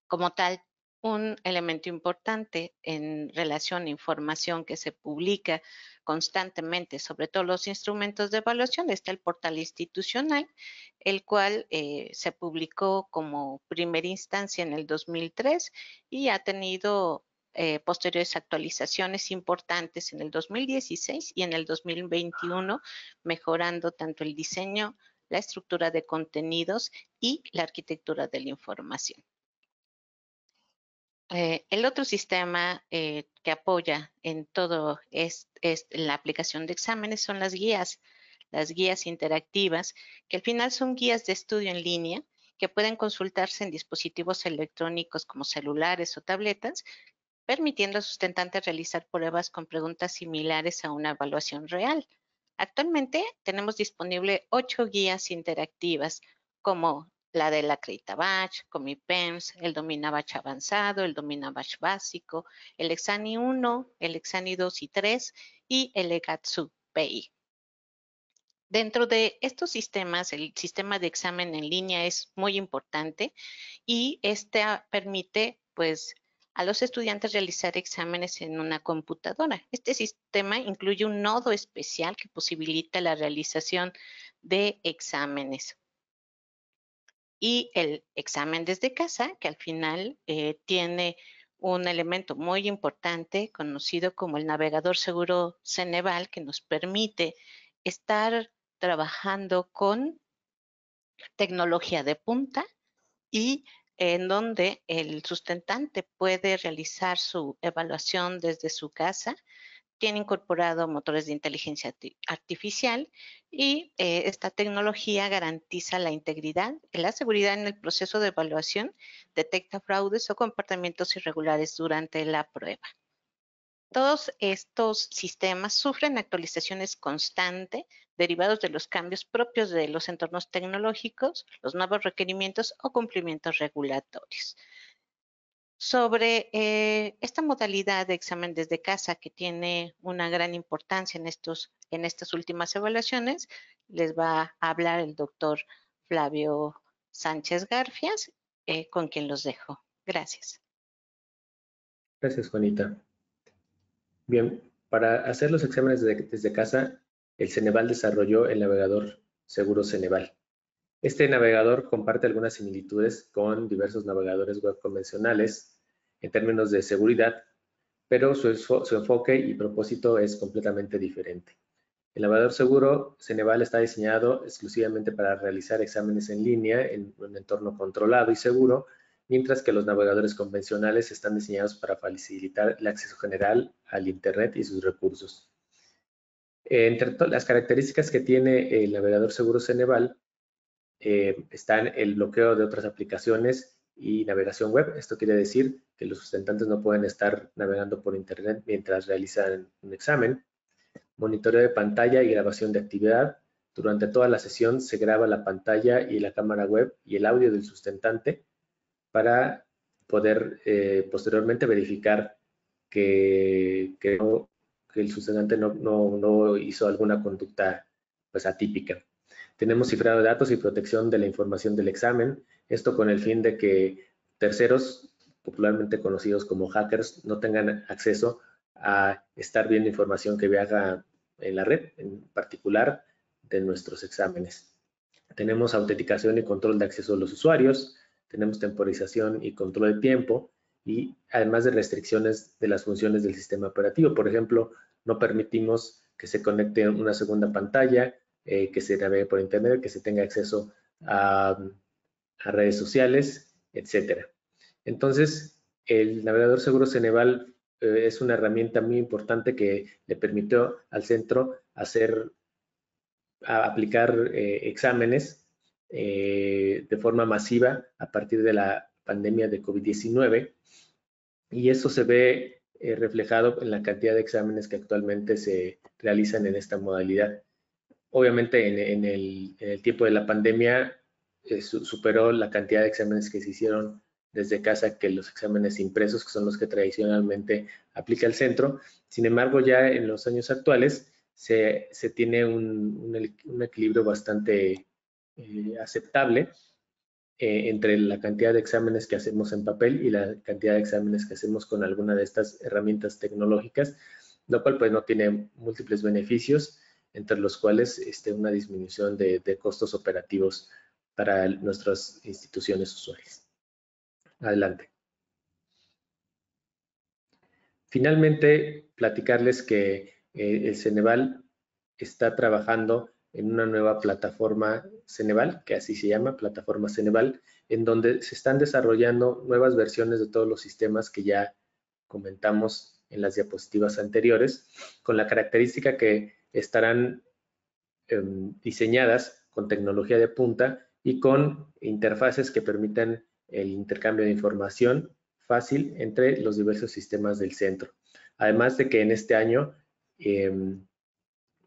F: Como tal, un elemento importante en relación a información que se publica constantemente sobre todos los instrumentos de evaluación está el portal institucional, el cual se publicó como primera instancia en el 2003 y ha tenido posteriores actualizaciones importantes en el 2016 y en el 2021, mejorando tanto el diseño, la estructura de contenidos y la arquitectura de la información. El otro sistema que apoya en todo la aplicación de exámenes son las guías interactivas, que al final son guías de estudio en línea que pueden consultarse en dispositivos electrónicos como celulares o tabletas, permitiendo al sustentante realizar pruebas con preguntas similares a una evaluación real. Actualmente tenemos disponible 8 guías interactivas como la del Acreditavach, Comipems, el Dominavach avanzado, el Dominavach básico, el Exani 1, el Exani 2 y 3 y el EGATSU PI. Dentro de estos sistemas, el sistema de examen en línea es muy importante y este permite, pues, a los estudiantes realizar exámenes en una computadora. Este sistema incluye un nodo especial que posibilita la realización de exámenes. Y el examen desde casa, que al final tiene un elemento muy importante conocido como el navegador seguro Ceneval, que nos permite estar trabajando con tecnología de punta y en donde el sustentante puede realizar su evaluación desde su casa. Tiene incorporado motores de inteligencia artificial y esta tecnología garantiza la integridad y la seguridad en el proceso de evaluación, detecta fraudes o comportamientos irregulares durante la prueba. Todos estos sistemas sufren actualizaciones constantes derivados de los cambios propios de los entornos tecnológicos, los nuevos requerimientos o cumplimientos regulatorios. Sobre esta modalidad de examen desde casa que tiene una gran importancia en estas últimas evaluaciones, les va a hablar el doctor Flavio Sánchez Garfias, con quien los dejo. Gracias.
E: Gracias, Juanita. Bien, para hacer los exámenes desde casa, el Ceneval desarrolló el navegador seguro Ceneval. Este navegador comparte algunas similitudes con diversos navegadores web convencionales en términos de seguridad, pero su enfoque y propósito es completamente diferente. El navegador seguro Ceneval está diseñado exclusivamente para realizar exámenes en línea en un entorno controlado y seguro, mientras que los navegadores convencionales están diseñados para facilitar el acceso general al Internet y sus recursos. Entre las características que tiene el navegador seguro Ceneval están el bloqueo de otras aplicaciones y navegación web. Esto quiere decir que los sustentantes no pueden estar navegando por Internet mientras realizan un examen. Monitoreo de pantalla y grabación de actividad. Durante toda la sesión se graba la pantalla y la cámara web y el audio del sustentante para poder posteriormente verificar que el sustentante no hizo alguna conducta pues, atípica. Tenemos cifrado de datos y protección de la información del examen, esto con el fin de que terceros, popularmente conocidos como hackers, no tengan acceso a estar viendo información que viaja en la red, en particular de nuestros exámenes. Tenemos autenticación y control de acceso a los usuarios, tenemos temporización y control de tiempo, y además de restricciones de las funciones del sistema operativo. Por ejemplo, no permitimos que se conecte una segunda pantalla, que se navegue por Internet, que se tenga acceso a redes sociales, etcétera. Entonces, el navegador seguro Ceneval es una herramienta muy importante que le permitió al centro aplicar exámenes de forma masiva a partir de la pandemia de COVID-19, y eso se ve reflejado en la cantidad de exámenes que actualmente se realizan en esta modalidad. Obviamente en el tiempo de la pandemia superó la cantidad de exámenes que se hicieron desde casa que los exámenes impresos, que son los que tradicionalmente aplica el centro. Sin embargo, ya en los años actuales se tiene un equilibrio bastante aceptable entre la cantidad de exámenes que hacemos en papel y la cantidad de exámenes que hacemos con alguna de estas herramientas tecnológicas, lo cual pues no tiene múltiples beneficios, entre los cuales una disminución de costos operativos para nuestras instituciones usuarias. Adelante. Finalmente, platicarles que el Ceneval está trabajando en una nueva plataforma Ceneval, que así se llama, plataforma Ceneval, en donde se están desarrollando nuevas versiones de todos los sistemas que ya comentamos en las diapositivas anteriores, con la característica que estarán diseñadas con tecnología de punta y con interfaces que permitan el intercambio de información fácil entre los diversos sistemas del centro. Además de que en este año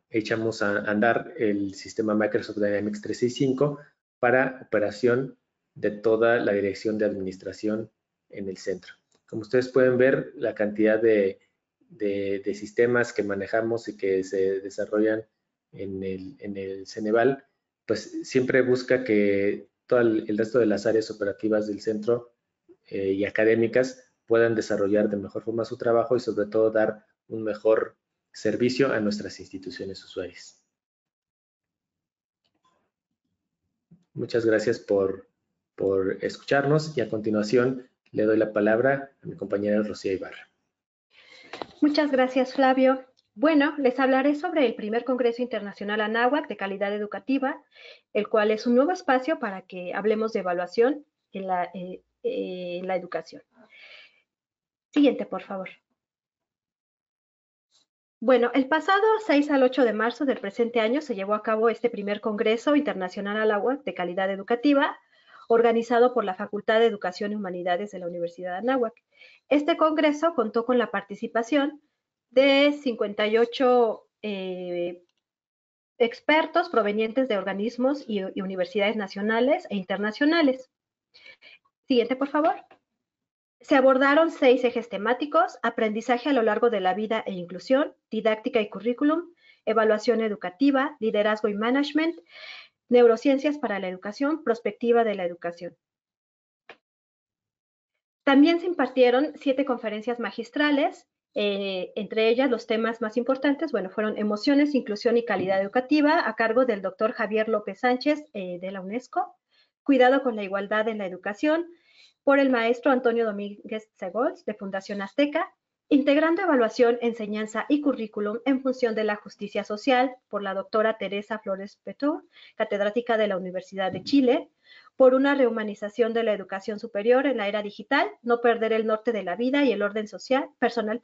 E: echamos a andar el sistema Microsoft Dynamics 365 para operación de toda la dirección de administración en el centro. Como ustedes pueden ver, la cantidad de sistemas que manejamos y que se desarrollan en el Ceneval, pues siempre busca que todo el resto de las áreas operativas del centro y académicas puedan desarrollar de mejor forma su trabajo y sobre todo dar un mejor servicio a nuestras instituciones usuarias. Muchas gracias por escucharnos y a continuación le doy la palabra a mi compañera Rocío Ibarra.
B: Muchas gracias, Flavio. Bueno, les hablaré sobre el primer Congreso Internacional Anáhuac de Calidad Educativa, el cual es un nuevo espacio para que hablemos de evaluación en la educación. Siguiente, por favor. Bueno, el pasado 6 al 8 de marzo del presente año se llevó a cabo este primer Congreso Internacional Anáhuac de Calidad Educativa, organizado por la Facultad de Educación y Humanidades de la Universidad de Anáhuac. Este congreso contó con la participación de 58 expertos provenientes de organismos y universidades nacionales e internacionales. Siguiente, por favor. Se abordaron 6 ejes temáticos: aprendizaje a lo largo de la vida e inclusión, didáctica y currículum, evaluación educativa, liderazgo y management, neurociencias para la educación, prospectiva de la educación. También se impartieron 7 conferencias magistrales, entre ellas los temas más importantes, bueno, fueron emociones, inclusión y calidad educativa, a cargo del doctor Javier López Sánchez de la UNESCO, cuidado con la igualdad en la educación, por el maestro Antonio Domínguez Segols, de Fundación Azteca, integrando evaluación, enseñanza y currículum en función de la justicia social, por la doctora Teresa Flores Petor, catedrática de la Universidad de Chile, por una rehumanización de la educación superior en la era digital, no perder el norte de la vida y el orden personal,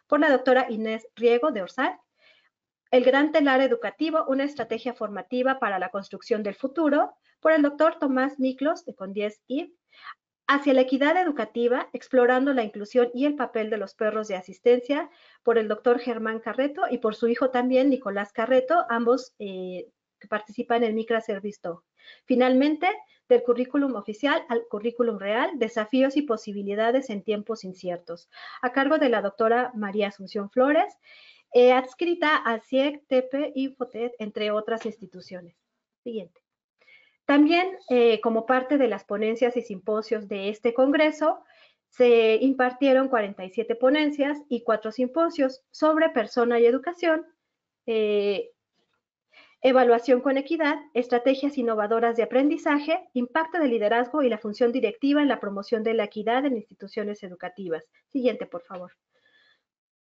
B: por la doctora Inés Riego de Orsal, el gran telar educativo, una estrategia formativa para la construcción del futuro, por el doctor Tomás Miklos de Condies y hacia la equidad educativa, explorando la inclusión y el papel de los perros de asistencia, por el doctor Germán Carreto y por su hijo también, Nicolás Carreto, ambos que participan en Micra Servisto. Finalmente, del currículum oficial al currículum real, desafíos y posibilidades en tiempos inciertos, a cargo de la doctora María Asunción Flores, adscrita a CIEC, TEPE y FOTED, entre otras instituciones. Siguiente. También, como parte de las ponencias y simposios de este congreso, se impartieron 47 ponencias y 4 simposios sobre persona y educación, evaluación con equidad, estrategias innovadoras de aprendizaje, impacto de liderazgo y la función directiva en la promoción de la equidad en instituciones educativas. Siguiente, por favor.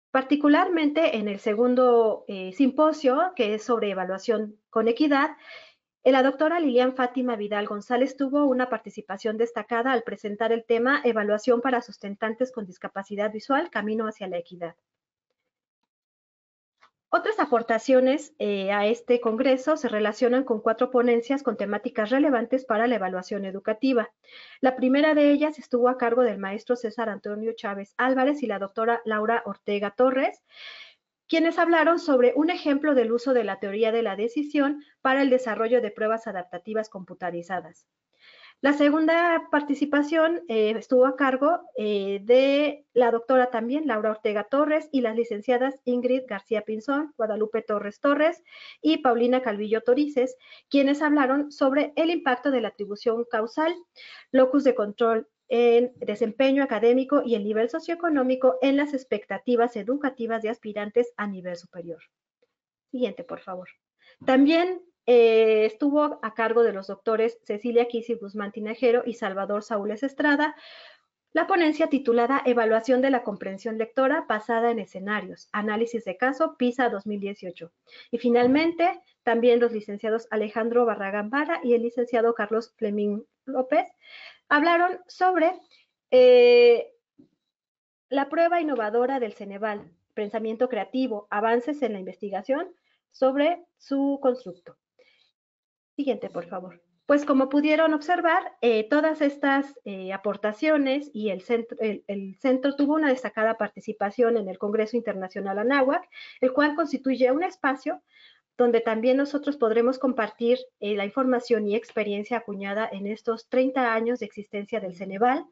B: Particularmente en el segundo simposio, que es sobre evaluación con equidad, la doctora Lilian Fátima Vidal González tuvo una participación destacada al presentar el tema Evaluación para sustentantes con discapacidad visual, camino hacia la equidad. Otras aportaciones a este congreso se relacionan con 4 ponencias con temáticas relevantes para la evaluación educativa. La primera de ellas estuvo a cargo del maestro César Antonio Chávez Álvarez y la doctora Laura Ortega Torres, quienes hablaron sobre un ejemplo del uso de la teoría de la decisión para el desarrollo de pruebas adaptativas computarizadas. La segunda participación estuvo a cargo de la doctora también, Laura Ortega Torres, y las licenciadas Ingrid García Pinzón, Guadalupe Torres Torres y Paulina Calvillo Torices, quienes hablaron sobre el impacto de la atribución causal, locus de control en desempeño académico y el nivel socioeconómico en las expectativas educativas de aspirantes a nivel superior. Siguiente, por favor. También estuvo a cargo de los doctores Cecilia Kisi Guzmán Tinajero y Salvador Saúles Estrada la ponencia titulada Evaluación de la comprensión lectora basada en escenarios, análisis de caso PISA 2018. Y finalmente, también los licenciados Alejandro Barragán Vara y el licenciado Carlos Fleming López hablaron sobre la prueba innovadora del Ceneval, pensamiento creativo, avances en la investigación sobre su constructo. Siguiente, por favor. Pues como pudieron observar, todas estas aportaciones y el centro tuvo una destacada participación en el Congreso Internacional Anáhuac, el cual constituye un espacio donde también nosotros podremos compartir la información y experiencia acuñada en estos 30 años de existencia del Ceneval,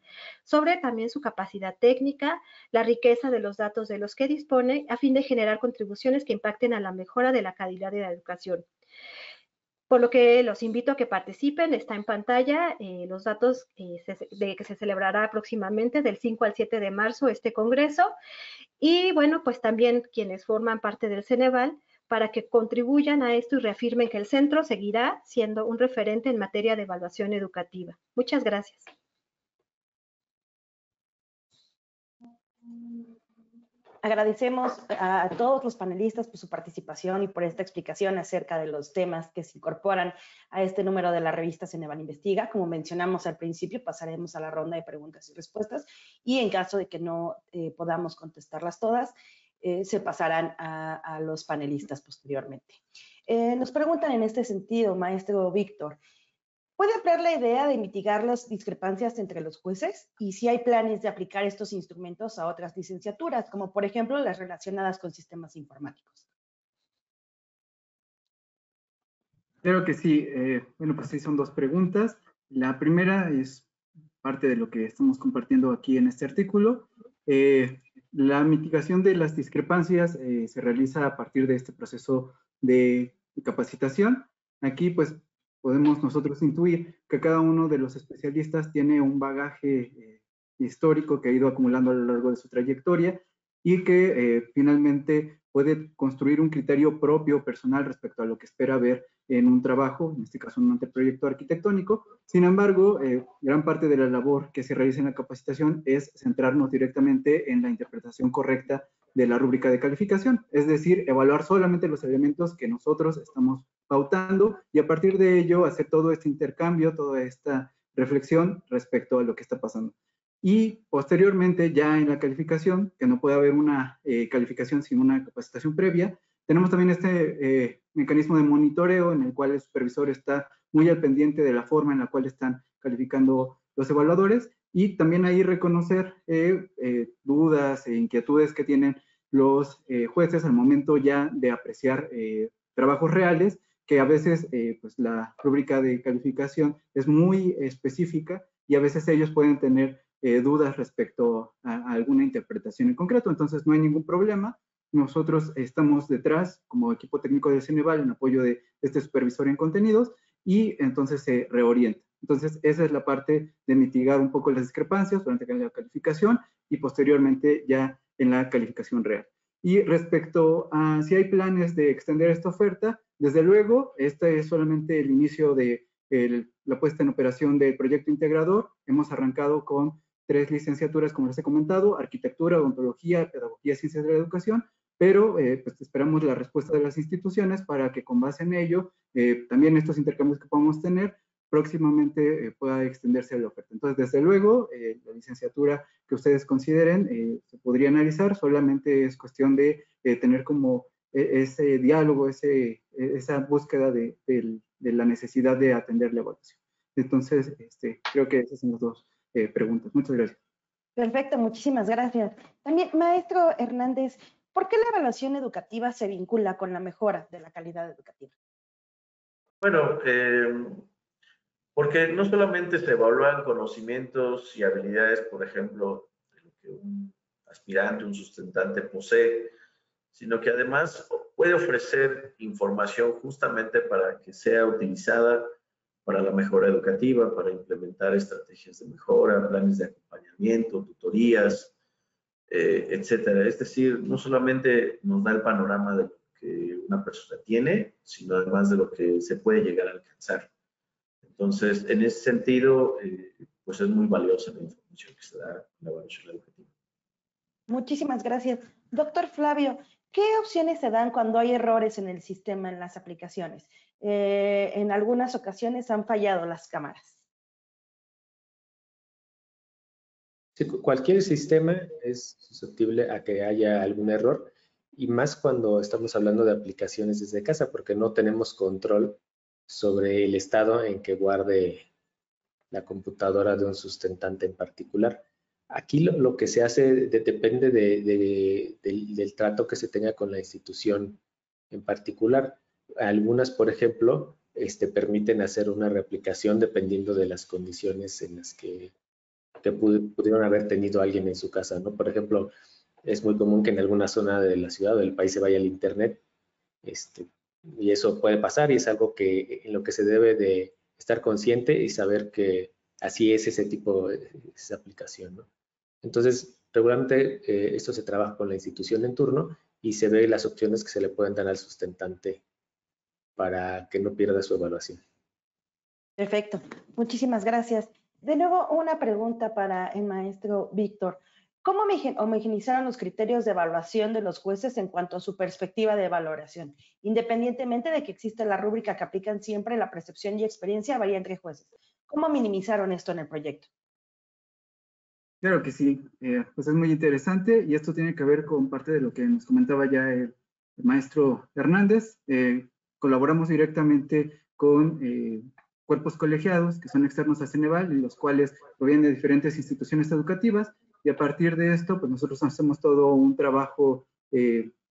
B: sobre también su capacidad técnica, la riqueza de los datos de los que dispone, a fin de generar contribuciones que impacten a la mejora de la calidad de la educación. Por lo que los invito a que participen. Está en pantalla los datos de que se celebrará próximamente del 5 al 7 de marzo este congreso. Y bueno, pues también quienes forman parte del Ceneval, para que contribuyan a esto y reafirmen que el centro seguirá siendo un referente en materia de evaluación educativa. Muchas gracias.
A: Agradecemos a todos los panelistas por su participación y por esta explicación acerca de los temas que se incorporan a este número de la revista Ceneval Investiga. Como mencionamos al principio, pasaremos a la ronda de preguntas y respuestas y en caso de que no podamos contestarlas todas, se pasarán a los panelistas posteriormente. Nos preguntan en este sentido, maestro Víctor, ¿puede ampliar la idea de mitigar las discrepancias entre los jueces? Y si hay planes de aplicar estos instrumentos a otras licenciaturas, como por ejemplo las relacionadas con sistemas informáticos.
C: Claro que sí. Bueno, pues sí, son dos preguntas. La primera es parte de lo que estamos compartiendo aquí en este artículo. La mitigación de las discrepancias se realiza a partir de este proceso de capacitación. Aquí, pues, podemos nosotros intuir que cada uno de los especialistas tiene un bagaje histórico que ha ido acumulando a lo largo de su trayectoria y que finalmente puede construir un criterio propio, personal, respecto a lo que espera ver en un trabajo, en este caso en un anteproyecto arquitectónico. Sin embargo, gran parte de la labor que se realiza en la capacitación es centrarnos directamente en la interpretación correcta de la rúbrica de calificación, es decir, evaluar solamente los elementos que nosotros estamos pautando y a partir de ello hacer todo este intercambio, toda esta reflexión respecto a lo que está pasando. Y posteriormente, ya en la calificación, que no puede haber una calificación sin una capacitación previa, tenemos también este mecanismo de monitoreo en el cual el supervisor está muy al pendiente de la forma en la cual están calificando los evaluadores y también ahí reconocer dudas e inquietudes que tienen los jueces al momento ya de apreciar trabajos reales, que a veces pues la rúbrica de calificación es muy específica y a veces ellos pueden tener dudas respecto a alguna interpretación en concreto. Entonces no hay ningún problema. Nosotros estamos detrás como equipo técnico del Ceneval en apoyo de este supervisor en contenidos y entonces se reorienta. Entonces esa es la parte de mitigar un poco las discrepancias durante la calificación y posteriormente ya en la calificación real. Y respecto a si hay planes de extender esta oferta, desde luego, este es solamente el inicio de la puesta en operación del proyecto integrador. Hemos arrancado con 3 licenciaturas, como les he comentado, arquitectura, odontología, pedagogía, ciencias de la educación, pero pues esperamos la respuesta de las instituciones para que con base en ello, también estos intercambios que podamos tener, próximamente pueda extenderse la oferta. Entonces, desde luego, la licenciatura que ustedes consideren se podría analizar, solamente es cuestión de tener como ese diálogo, esa búsqueda de la necesidad de atender la evaluación. Entonces, creo que esas son las dos preguntas. Muchas gracias.
A: Perfecto, muchísimas gracias. También, maestro Hernández, ¿por qué la evaluación educativa se vincula con la mejora de la calidad educativa?
D: Bueno, porque no solamente se evalúan conocimientos y habilidades, por ejemplo, de lo que un aspirante, un sustentante posee, sino que además puede ofrecer información justamente para que sea utilizada para la mejora educativa, para implementar estrategias de mejora, planes de acompañamiento, tutorías, etcétera. Es decir, no solamente nos da el panorama de lo que una persona tiene, sino además de lo que se puede llegar a alcanzar. Entonces, en ese sentido, pues es muy valiosa la información que se da en la evaluación educativa.
A: Muchísimas gracias. Doctor Flavio, ¿qué opciones se dan cuando hay errores en el sistema, en las aplicaciones? En algunas ocasiones han fallado las cámaras.
E: Sí, cualquier sistema es susceptible a que haya algún error y más cuando estamos hablando de aplicaciones desde casa porque no tenemos control sobre el estado en que guarde la computadora de un sustentante en particular. Aquí lo que se hace depende del trato que se tenga con la institución en particular. Algunas, por ejemplo, permiten hacer una reaplicación dependiendo de las condiciones en las que pudieron haber tenido alguien en su casa, ¿no? Por ejemplo, es muy común que en alguna zona de la ciudad o del país se vaya el internet, Y eso puede pasar y es algo en lo que se debe de estar consciente y saber que así es ese tipo de esa aplicación, ¿no? Entonces, regularmente esto se trabaja con la institución en turno y se ve las opciones que se le pueden dar al sustentante para que no pierda su evaluación.
A: Perfecto, muchísimas gracias. De nuevo, una pregunta para el maestro Víctor. ¿Cómo homogenizaron los criterios de evaluación de los jueces en cuanto a su perspectiva de valoración? Independientemente de que exista la rúbrica que aplican siempre, la percepción y experiencia varía entre jueces. ¿Cómo minimizaron esto en el proyecto?
C: Claro que sí, pues es muy interesante y esto tiene que ver con parte de lo que nos comentaba ya el maestro Hernández. Colaboramos directamente con cuerpos colegiados que son externos a Ceneval y los cuales provienen de diferentes instituciones educativas, y a partir de esto pues nosotros hacemos todo un trabajo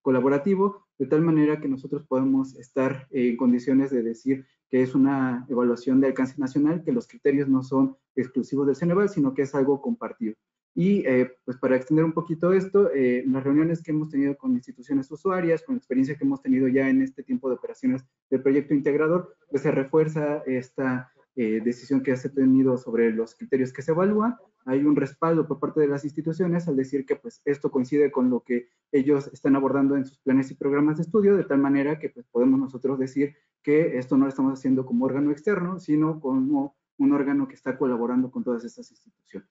C: colaborativo, de tal manera que nosotros podemos estar en condiciones de decir que es una evaluación de alcance nacional, que los criterios no son exclusivos del Ceneval, sino que es algo compartido. Y pues para extender un poquito esto, en las reuniones que hemos tenido con instituciones usuarias, con la experiencia que hemos tenido ya en este tiempo de operaciones del proyecto integrador, pues se refuerza esta decisión que se ha tenido sobre los criterios que se evalúan. Hay un respaldo por parte de las instituciones al decir que pues esto coincide con lo que ellos están abordando en sus planes y programas de estudio, de tal manera que pues podemos nosotros decir que esto no lo estamos haciendo como órgano externo, sino como un órgano que está colaborando con todas estas instituciones.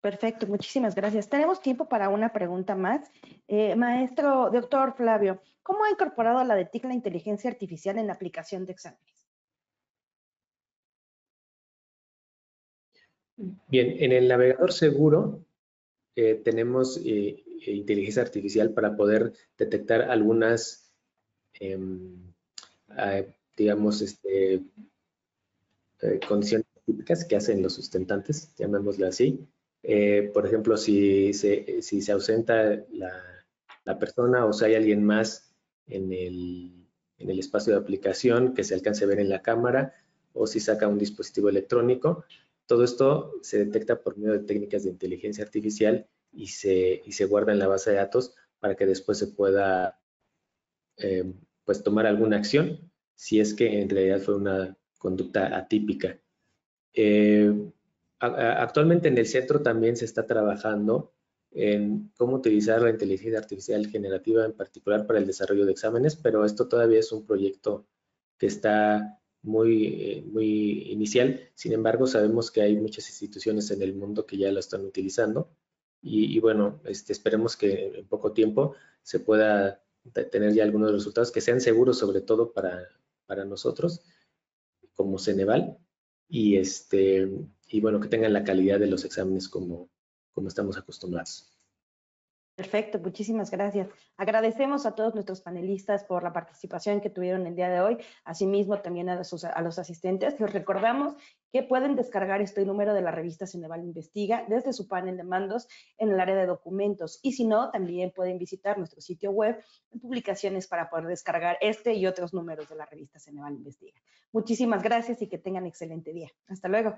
A: Perfecto, muchísimas gracias. Tenemos tiempo para una pregunta más. Maestro, doctor Flavio, ¿cómo ha incorporado la DETIC la inteligencia artificial en la aplicación de exámenes?
E: Bien, en el navegador seguro tenemos inteligencia artificial para poder detectar algunas, digamos, condiciones típicas que hacen los sustentantes, llamémosle así. Por ejemplo, si se ausenta la persona o si hay alguien más en el espacio de aplicación que se alcance a ver en la cámara, o si saca un dispositivo electrónico. Todo esto se detecta por medio de técnicas de inteligencia artificial y se guarda en la base de datos para que después se pueda pues tomar alguna acción si es que en realidad fue una conducta atípica. Actualmente en el centro también se está trabajando en cómo utilizar la inteligencia artificial generativa en particular para el desarrollo de exámenes, pero esto todavía es un proyecto que está muy inicial. Sin embargo, sabemos que hay muchas instituciones en el mundo que ya lo están utilizando y bueno, esperemos que en poco tiempo se pueda tener ya algunos resultados que sean seguros, sobre todo para nosotros como Ceneval, y bueno, que tengan la calidad de los exámenes como estamos acostumbrados.
A: Perfecto, muchísimas gracias. Agradecemos a todos nuestros panelistas por la participación que tuvieron el día de hoy, asimismo también a los asistentes. Les recordamos que pueden descargar este número de la revista Ceneval Investiga desde su panel de mandos en el área de documentos, y si no, también pueden visitar nuestro sitio web en publicaciones para poder descargar este y otros números de la revista Ceneval Investiga. Muchísimas gracias y que tengan excelente día. Hasta luego.